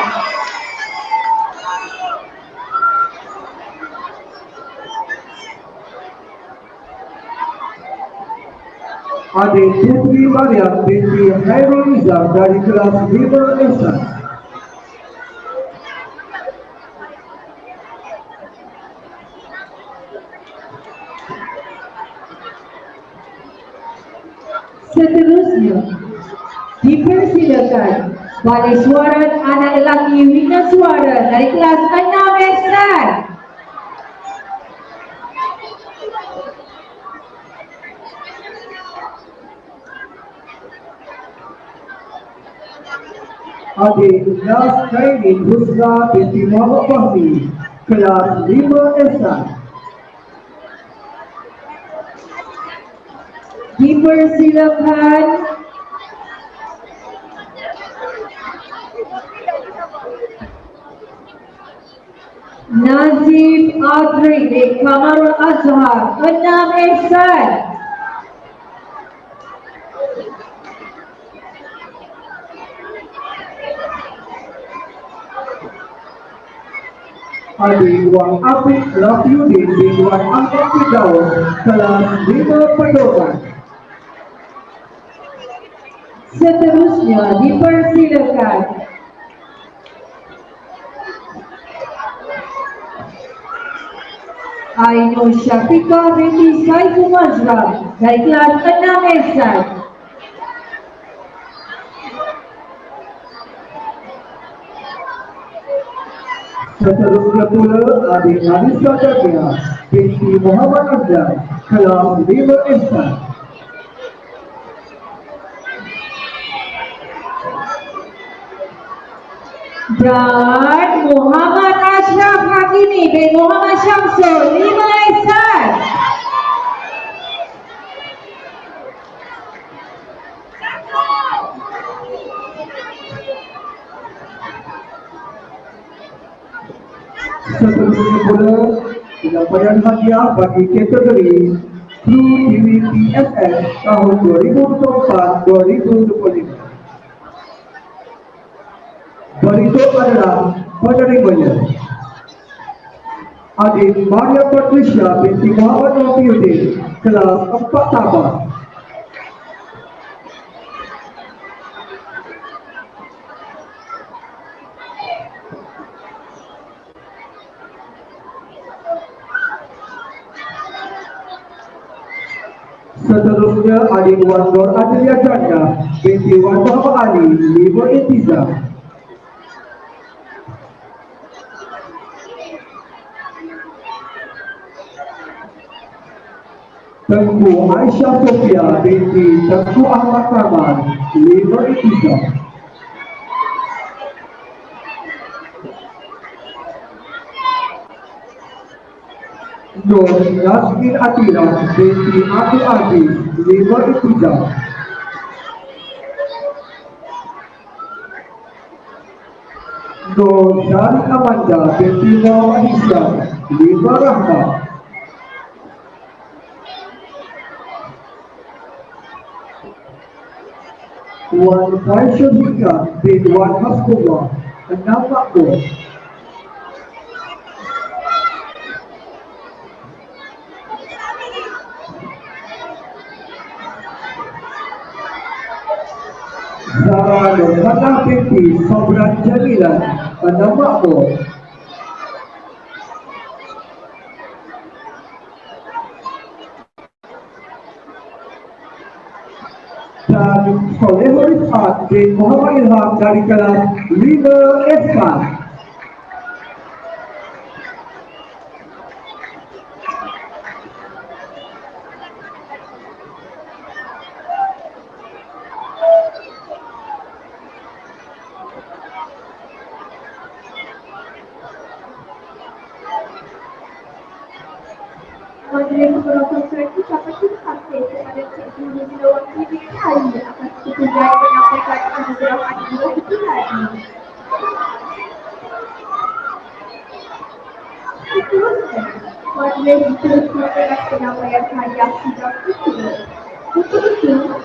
Adik Putri Maryam binti Khairul Nizam dari kelas 5 Ihsan. Seterusnya, dipersilakan balik suara anak lelaki Wina Suara dari kelas 6 Ihsan. Adik Nas Khairi Husna binti Muhammad Fahmi, kelas 5 Ihsan. Dipersilakan Nazif Adri bin Kamarul Azhar, 6 Ihsan. Adik Wang Apik Rafiuddin bin Wan Ahmad Firdaus, kelas 5 Pedoman. Seterusnya dipersilakan Ainul Syafiqah binti Saiful Mazhar dari kelas 6 Ihsan. Seterusnya pula Adik Anissa Dania binti Muhammad Azhar, kelas 5 Ihsan. Dan Muhammad Ashraf Hakimi bin Muhammad Syamsul, 5 Ihsan. Seterusnya pula penyampaian hadiah bagi kategori Kru TV TSS tahun 2024-2025. Berikut adalah penerimanya. Adik Maria Patricia binti Muhammad Rafiuddin, kelas 4 Sabah. Seterusnya Adik Wan Nur Adelia Janda binti Wan Muhammad Ali, 5 Intizam. Tengku Aisyah Sofia binti Tengku Ahmad Rahman, 5 Intizam. Nur Nasrin Atira binti Abdul Aziz, 5 Intizam. Nur Zari Amanda binti Muhammad Islam, 5 Rahmat. Wan Faisal Hikam bin Wan Hasbullah, 6 Makmur. Zara Nurhana binti Sobran Jamilan, 6 Makmur. Dan Solehul Rifat bin Muhammad Ilham dari kelas 5 Ihsan. Majlis Perwakilan ucapan terima kasih kepada Cikgu Nuzila Wakili Kali atas pekerjaan menyampaikan anugerah anugerah itu tadi. Seterusnya, majlis diteruskan dengan penyampaian hadiah sidang kedua. Untuk itu,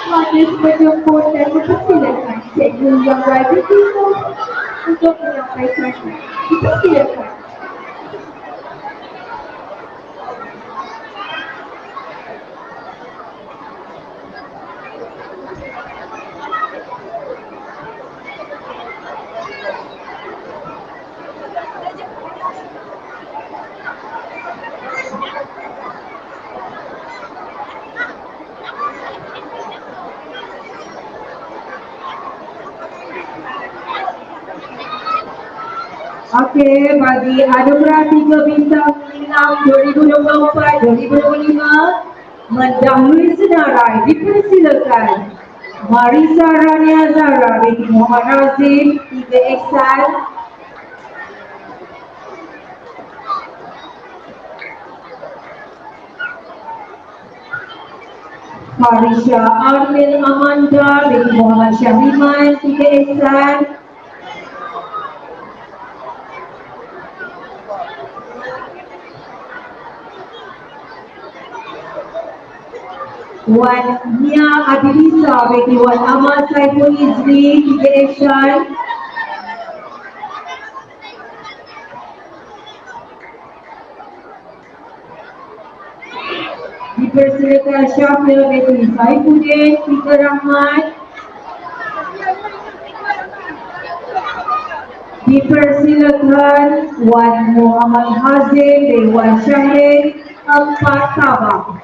majlis menjemput dan mempersilakan Cikgu yang berada di untuk menyampaikannya. Dipersilakan. Okey, bagi anugerah 3 bintang 6 2024-2025 mendahului senarai dipersilakan Marisa Rania Zara binti Muhammad Razim 3 Ihsan, Farisha Armil Amanda binti Muhammad Syahriman 3 Ihsan, Wan Nia Adilisa binti Wan Ahmad Saiful Izri 3 Ihsan, dipersilakan Syafil binti Saifuddin 3 Rahmat, dipersilakan Wan Muhammad Hazim bin Wan Syahrin 4 Sabah.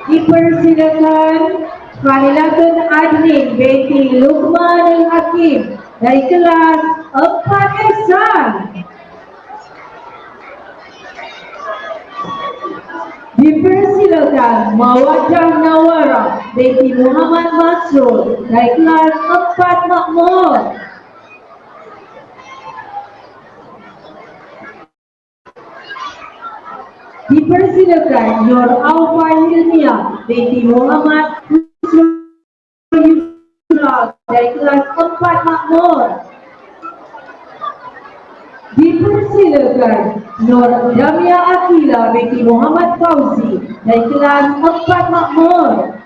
Dipersilakan Khalilatun Adnin binti Luqman Hakim dari kelas 4 Ihsan. Dipersilakan Mawadah Nawara binti Muhammad Masrur dari kelas 4 Makmur. Dipersilakan Nur Aufan Hilmiah binti Muhammad Yusra dari kelas 4 Makmur. Dipersilakan Nur Jamia Akila binti Muhammad Fauzi dari kelas 4 Makmur.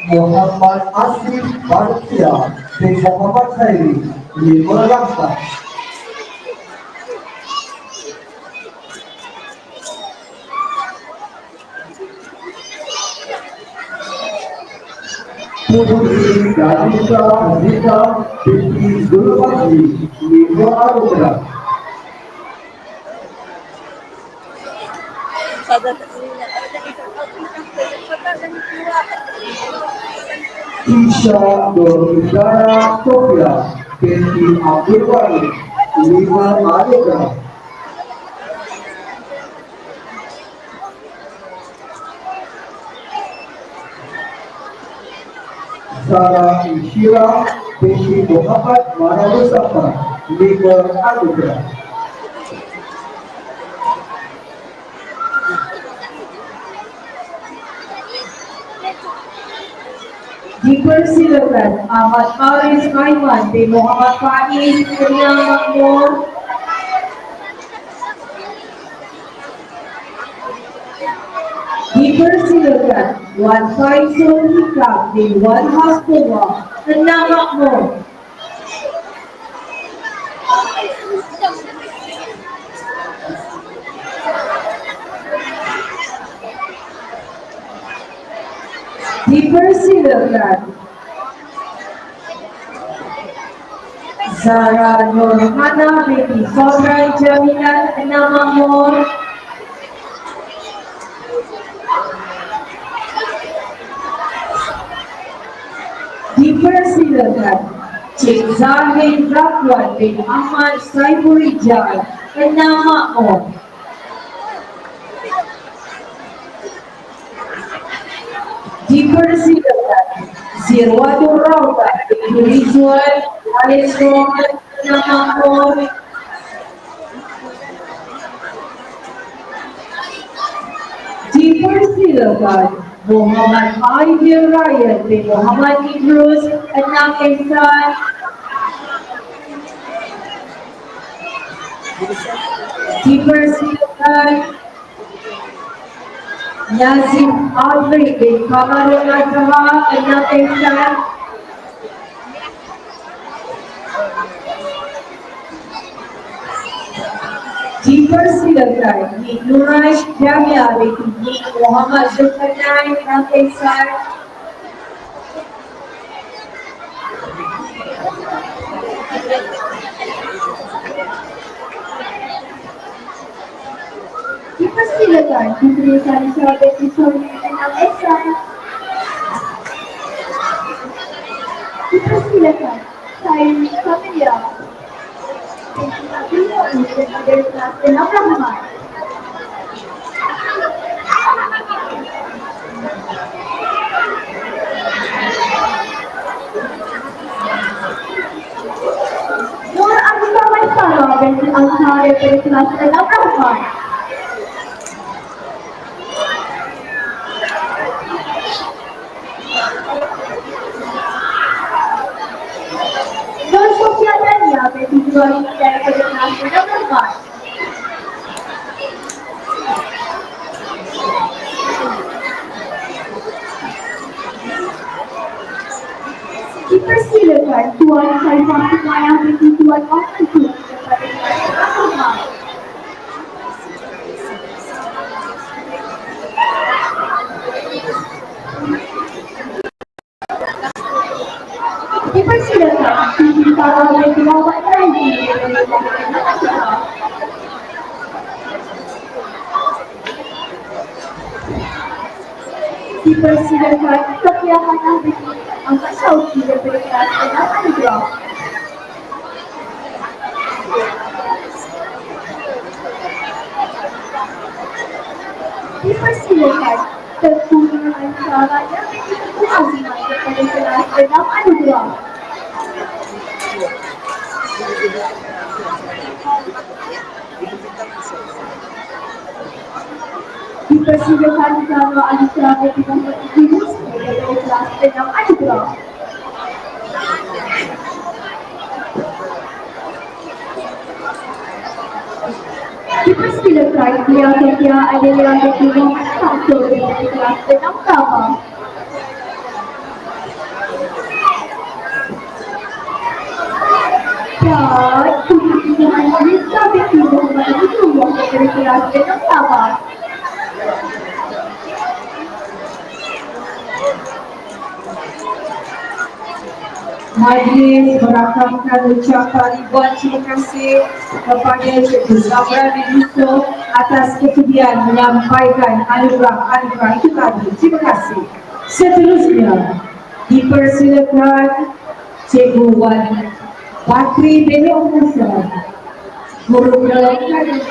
Muhammad Asif Bartia bin Muhammad Khairi 5 Langkah. Putri Gadisa Zita binti Zulfaqri 5 Anugerah. Isha Dorizara Sofia binti Abdul Wahid 5 Anugerah. Sarah Insyira binti Muhammad Manal Mustafa 5 Anugerah. Dipersilakan Ahmad Faris Aiman bin Muhammad Faiz Kenyang Makmur. Dipersilakan Wan Faizul Hikam bin Wan Hasbullah Kenyang Makmur. Dipersilakan Zara Nurhana binti Sodrai Jaminan Kenyang Makmur. Dipersilakan Cik Zahid Zakwan bin Ahmad Saiful Rijal Kenyang Makmur. Dipersilakan Zirwatul Rawdah bin Rizwan alias Roman Kenyang Makmur. Dipersilakan Muhammad Aidil Ryan bin Muhammad Idrus Kenyang Ihsan. Dipersilakan Yazid Adri bin Kamarul Azhar Kenyang Ihsan. Dipersilakan Nik Nuraj Jamia binti Nik Muhammad Zulkarnain Kenyang Ihsan. Dipersilakan Putri Sanisha binti Suri Kenyang Ihsan. Dipersilakan Saini Kamilia binti Abdul Muiz dari kelas 6 Rahman. Nur Azizah Maisara binti Azhar dari kelas 6 Rahman. Nur Sofia Dania binti Juwari dari kelas 6 Rahman. Dipersilakan Tuan Saifah Sumayah binti Tuan Maksud daripada kelas 6 Rahman. Dipersilakan Siti Sarah binti Muhammad Razi dari kelas 6 Rahman. Dipersilakan Sofia Hana binti Ahmad Syauqi dari kelas 6 Anugerah. Dipersilakan Tengku Nurhan Saraya binti Tengku Azimah daripada kelas 6 Anugerah. Dipersilakan Zara Alisha binti Muhammad Idrus daripada kelas 6 Anugerah. Dipersilakan Lia Sofia Adelia binti Muhammad Samsul daripada kelas 6 Sabah. Dan Putri Muhammad Rizka binti Muhammad Abdullah daripada kelas 6 Sabah. Majlis merakamkan ucapan ribuan terima kasih kepada Cikgu Zabra bin Yusuf atas kesediaan menyampaikan anugerah itu tadi. Terima kasih. Seterusnya dipersilakan Cikgu Wan Bakri bin Musa, Guru Kelautan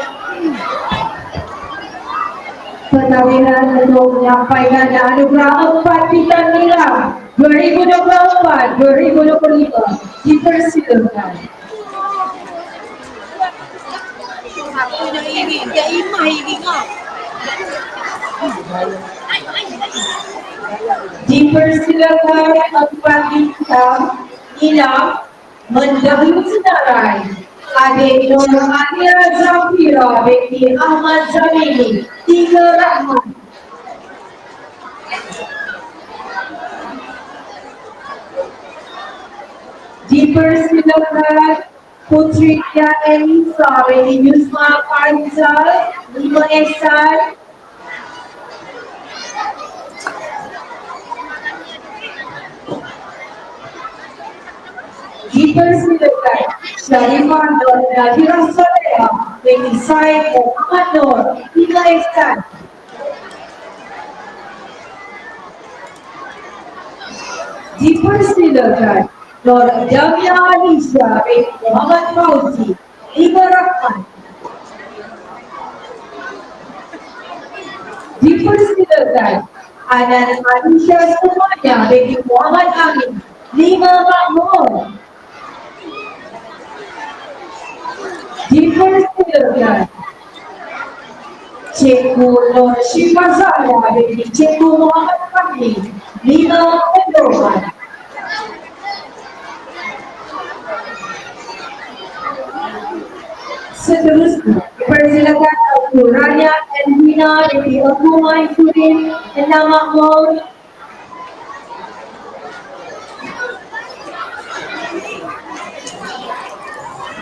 Pentadbiran untuk menyampaikan anugerah 4 bintang nilai 2024-2025. Dipersilakan. Aku nak iri, dia imah iri kau. Dipersilakan Tuan Ila mendahului senarai. Adik Nur Alia Zafira binti Ahmad Zamini, 3 Rahman. Dipersilakan Putri Tia Elisa binti Yusma Faizal, 5 Ehsan. Dipersilakan Syarifah Nur Nadira Soleha binti Said Muhammad Nur, 3 Ehsan. Dipersilakan Nur Jamia Alisha binti Muhammad Fauzi, 5 Rahman. Dipersilakan Anan Alisha semuanya binti Muhammad Amin, 5 Makmur. Dipersilakan Cikgu Nur Syifa Zahra binti Cikgu Muhammad Fahmi, 5 Pendoman. Seterusnya, dipersilakan Abu Rania Elvina binti Abu Maisuddin, 6 Makmur.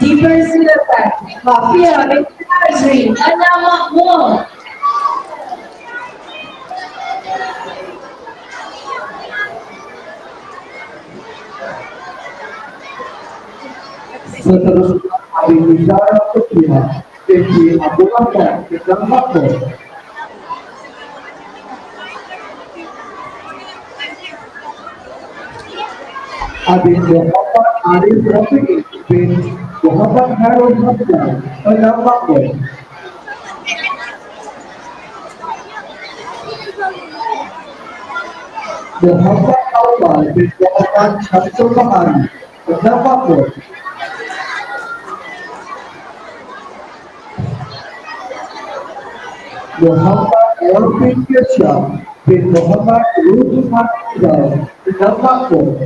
Dipersilakan Mafia binti Azri, 6 Makmur. Seterusnya Abi Nizara Putria binti Abu Bakar, 3 Makmur. Abi Muhammad Arif Rafiq bin Muhammad Harun Hamzah, 6 Makmur. Muhammad Awal bin Muhammad Syamsul Bahari, 6 Makmur. Muhammad Elvin Kirsyah bin Muhammad Ruzman Rizal, 6 Makmur.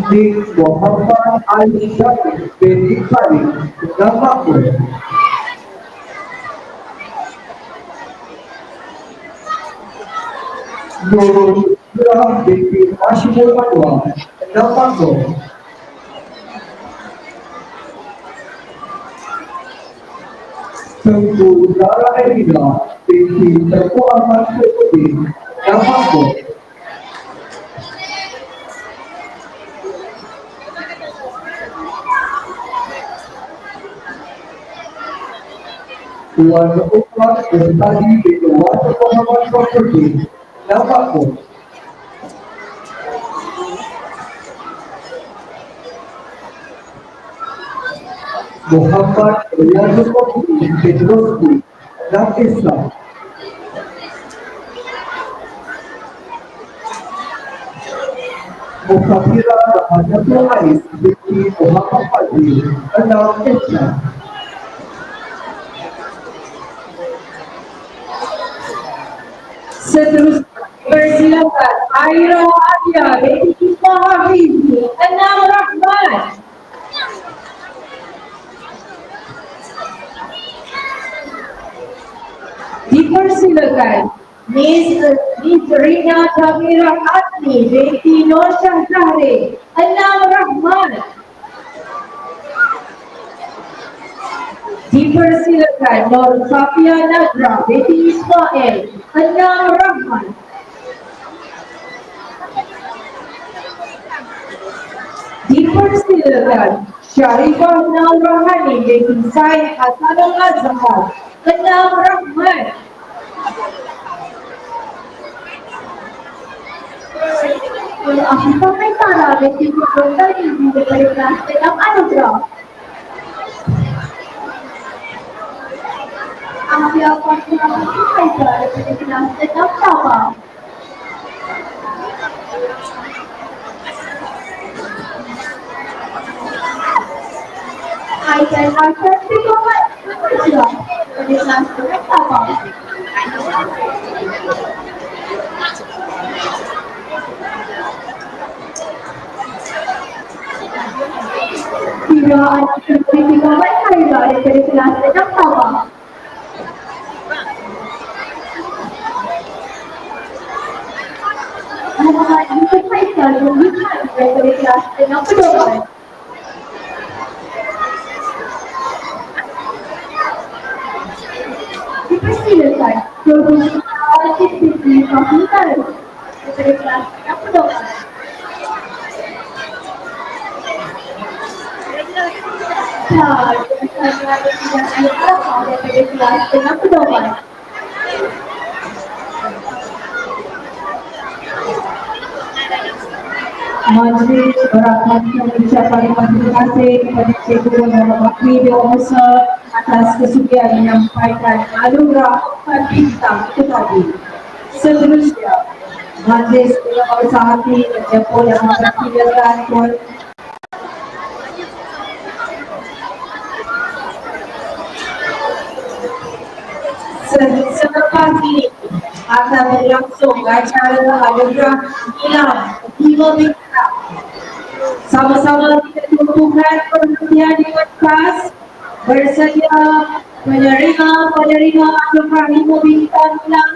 Nik Muhammad Ali Syafir bin Iqbali, 6 Makmur. Nurul Islam binti Hashimul Madwa, 6 Makmur. Tengku Zara Elina binti Tengku Ahmad Syafuddin, 6 Makmur. Tuan Ukmat Bestari binti Wan Muhammad Syafuddin, 6 Makmur. Muhammad Riyadul Mukhtar bin Rosdi, 6 Islam. Mukafira Rahmatul Ais binti Muhammad Fadli, 6 Islam. Seterusnya, persilakan Aira Adia binti Isma Hafizi, 6 Rahman. Dipersilakan Miss Rina Tamira Atni binti Nur Shah Zahri, 6 Rahman. Dipersilakan Nur Safia Nazra binti Ismail, 6 Rahman. Dipersilakan Syarifah Naurahani binti Said Hasanul Azhar, 6 Rahman. Afifah Maitara binti Dr. Ibu dari kelas 6 Anugerah. Afia Fatima binti Haidar dari kelas 6 Sabah. Aisyah Hasan binti Muhammad Malaysia dari kelas pertama. Tidak ada sertifikat mereka dari kelas pertama. Muhammad Yusuf Faisal Muhammad dari kelas kedua. Dipersilakan produksi aktiviti komputer dari kelas kedua. Dari kelas kedua. Majlis berakan mengucapkan terima kasih kepada Cikgu dan Wakil Officer atas kesudian menyampaikan alurah bintang itu tadi. Seterusnya, majlis dengan bersahati Jepun yang mempertidakan Tuan selepas ini akan berlangsung acara anugerah Ilham 5 bintang. Sama-sama kita tumpukan perhatian di kelas, bersedia menerima anugerah 5 bintang Ilham.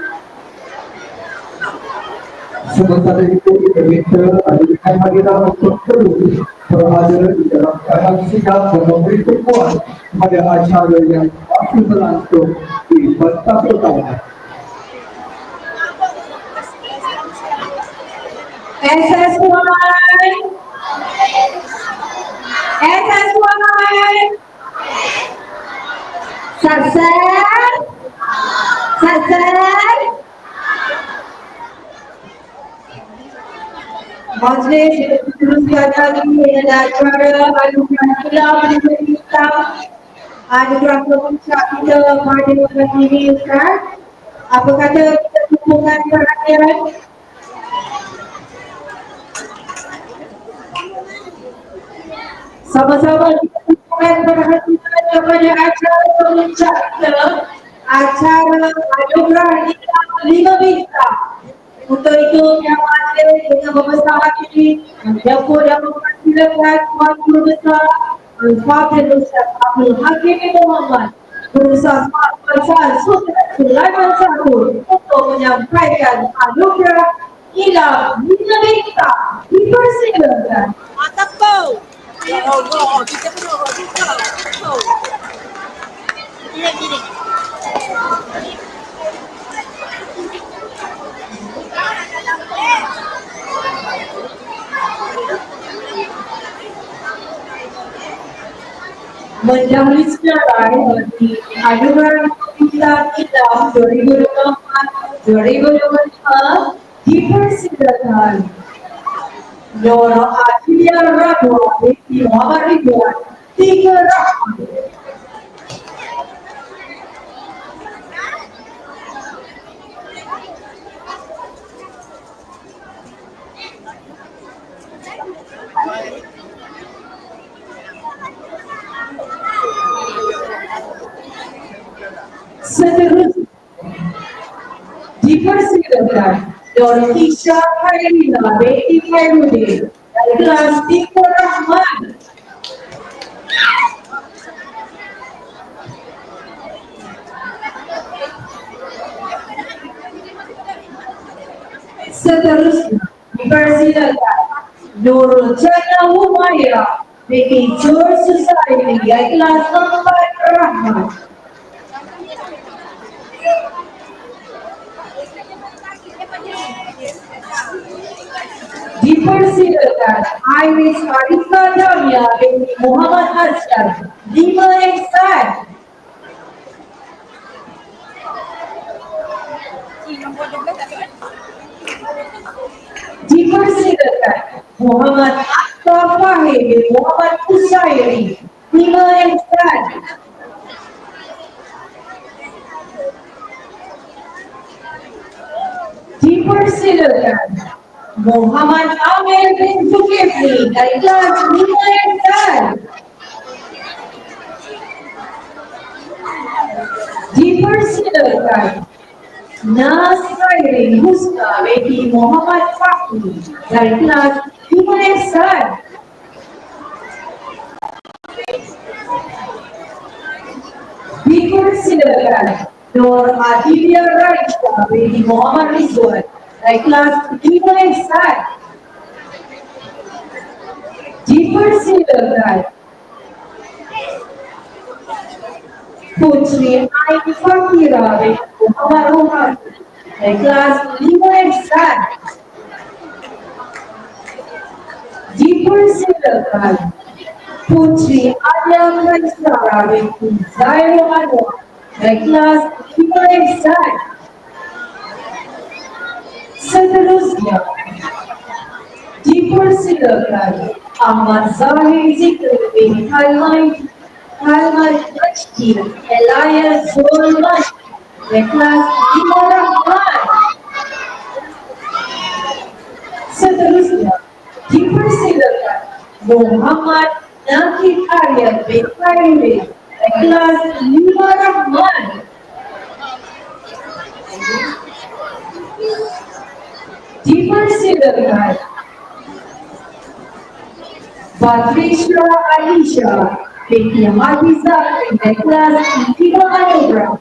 Sementara itu kita minta ajukan hadiran untuk terus berada di dalam keadaan siap dan memberi tumpuan pada acara yang masih berlangsung di pentas utama. SSY Sasar Majlis teruskan lagi dengan acara anugerah Ilham bintang. Anugerah pemuncak kita pada bulan ini Ustaz. Apa kata kita tumpukan perhatian? Sama-sama kita tumpukan perhatian kepada acara pemuncak kita, acara anugerah Ilham 5 bintang. Untuk itu yang majlis dengan membesar hati menjemput dan mempersilakan Tuan Guru Besar Al-Fadhil Ustaz Abdul Hakim Muhammad Berusaha Pasal Sulaiman Sahur untuk menyampaikan anugerah Ilham 5 bintang. Dipersilakan. Mantap kau. Ya Allah, kita perlu kita. Gini. Mendahului sejarah di anugerah bintang Ilham 2024-2025 dipersilakan Nora Adia Rahma binti Muhammad Ridwan 3 Rahmat. Seterusnya dipersilakan Dorkisha Khairina binti Khairuddin dari kelas 3 Rahman. Seterusnya dipersilakan Nurul Jannah Humaira binti Jur Society dari kelas 4 Rahman. Dipersilakan Iris Arifah Damia binti Muhammad Hasan 5 Ihsan. Dipersilakan Muhammad Akhtar Fahim binti Muhammad Usairi 5 Ihsan. Dipersilakan Muhammad Amir bin Zulkifli dari kelas 5 Ihsan. dipersilakan Nasrairin Husna binti Muhammad Fakri dari kelas 5S. Dipersilakan Nur Aditya Raisya binti Muhammad Rizwan dari kelas 5S. Dipersilakan Putri Ain Fakira binti Muhammad Rohan dari kelas 5S. Dipersilakan Putri Adam Raisara binti Zairul Anwar dari kelas 5S. Seterusnya dipersilakan Ahmad Zahir Zikri binti Halmai Majdi Elia Zulman dari kelas 5 Rahman. Seterusnya dipersilakan Muhammad Nakib Arya bin Khairi dari kelas 5 Rahman. Dipersilakan Batrisha Alisha binti Hadiza dari kelas 5 Anugerah.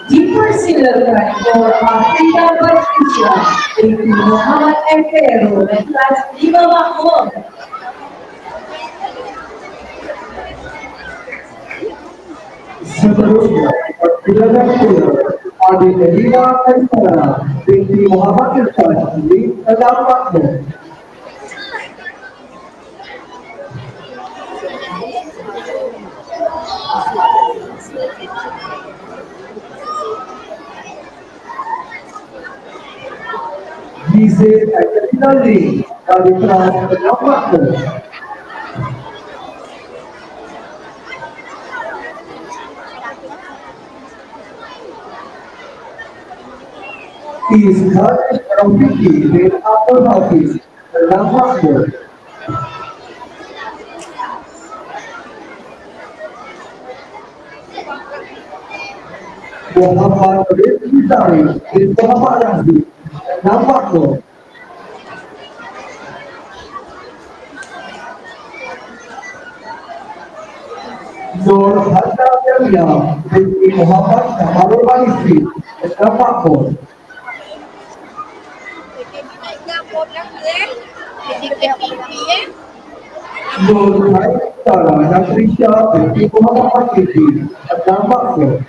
Dipersilakan Nur Afrida Batrisha binti Muhammad Efero dari kelas 5 Mahmud. Seterusnya, silakan pula Adik Elina Kaisara binti Muhammad Irfan di Kedap Makmur. Gize Adelina Lee dari kelas Kedap Makmur. Izhar Rafiqi bin Abdul Hafiz Kedap Makmur. Muhammad Rizki Sari bin Muhammad Razli Kedap Makmur. Nur Hana Delia binti Muhammad Kamarul Manisri Kedap Makmur. Nur Haitara Nasrisha binti Muhammad Fakiri Kedap Makmur.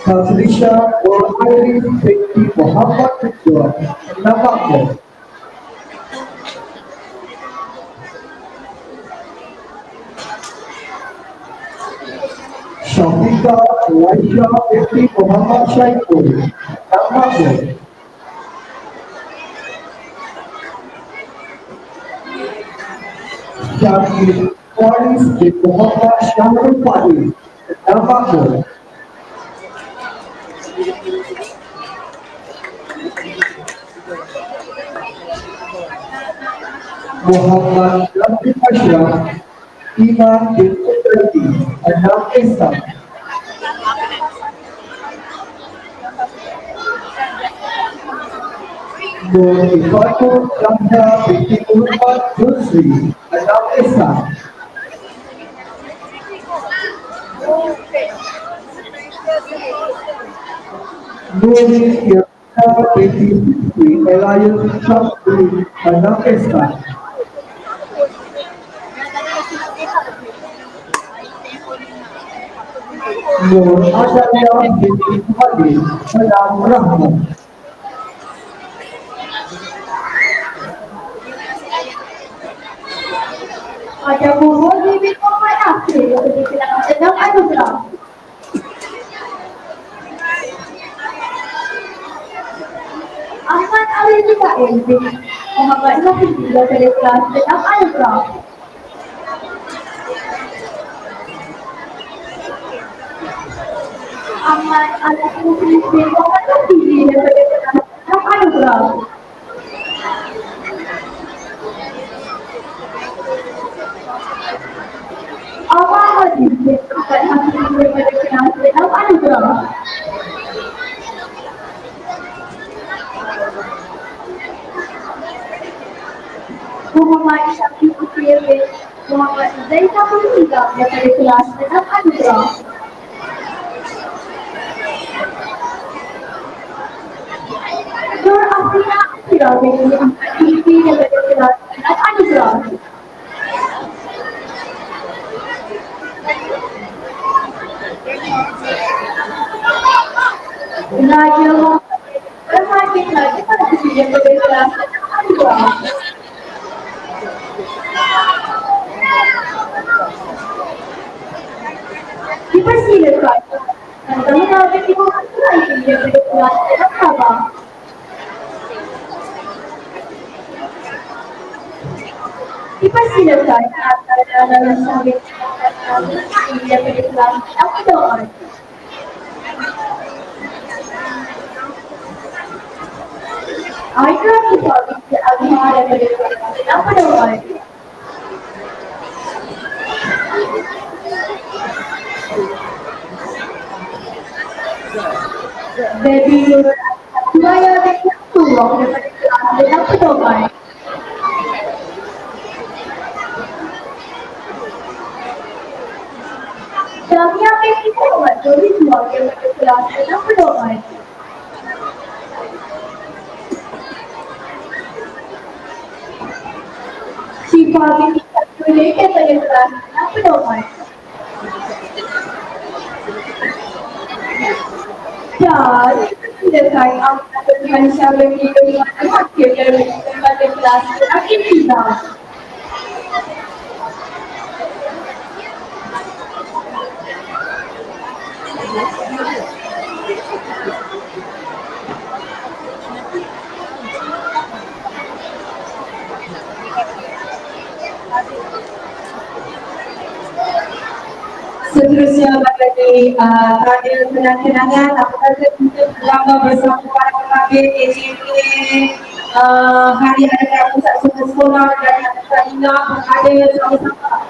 Nasrisha Nur Airis binti Muhammad Ridwan Kedap Makmur. Syafika Waisha binti Muhammad Syaikul Kedap Makmur. Syakir Waris bin Muhammad Syahrul Fadil Kedap Makmur. Muhammad Latif Ashraf Imam bin Utrati Kedap Esa. Nur Ifatul Ramda binti Muhammad Yusri Kedap Esa. Nur Irna binti Siti Elayun Syafri Kedap Esa. Nur Adaya binti Fadil Kedap Rahman. Ada Muhammad bin Muhammad Akhir yang dipersilakan Kedap Anugerah. Ahmad Ali Mikael bin Muhammad Nafi dari kelas Kedap Anugerah. Ahmad Ali bin Muhammad Nafi dari kelas Kedap Anugerah. Muhammad Syafiq Ukir bin Muhammad Zainabul Huda daripada kelas 6 Anugerah. Nur Afrina Akira bin Ahmad Fikri daripada kelas 6 Anugerah. Raja Muhammad Berhati lagi pada kejadian kelas 6 Anugerah. Dipersilakan kami nak berterima kasih lagi daripada kelas 6 Sabah. Dipersilakan dalam sambil daripada kelas 6 Sabah. Aikra kita bisa agama daripada kelas 6 Sabah. Baby Nur Maya dengan tuang daripada kelas 6 Sabah. Jamia Baby Muhammad Jodi tuang daripada kelas 6 Sabah. Syifa binti Abdullah daripada kelas 6 Sabah. Dan silakan Ahmad dengan Syarul Hidayah Wakil daripada kelas 6 Kita. Seterusnya bagi terakhir kenang-kenangan apakah kita berlambang bersama para pengambil AJK hari-hari pusat sekolah dan anak-anak berada sama-sama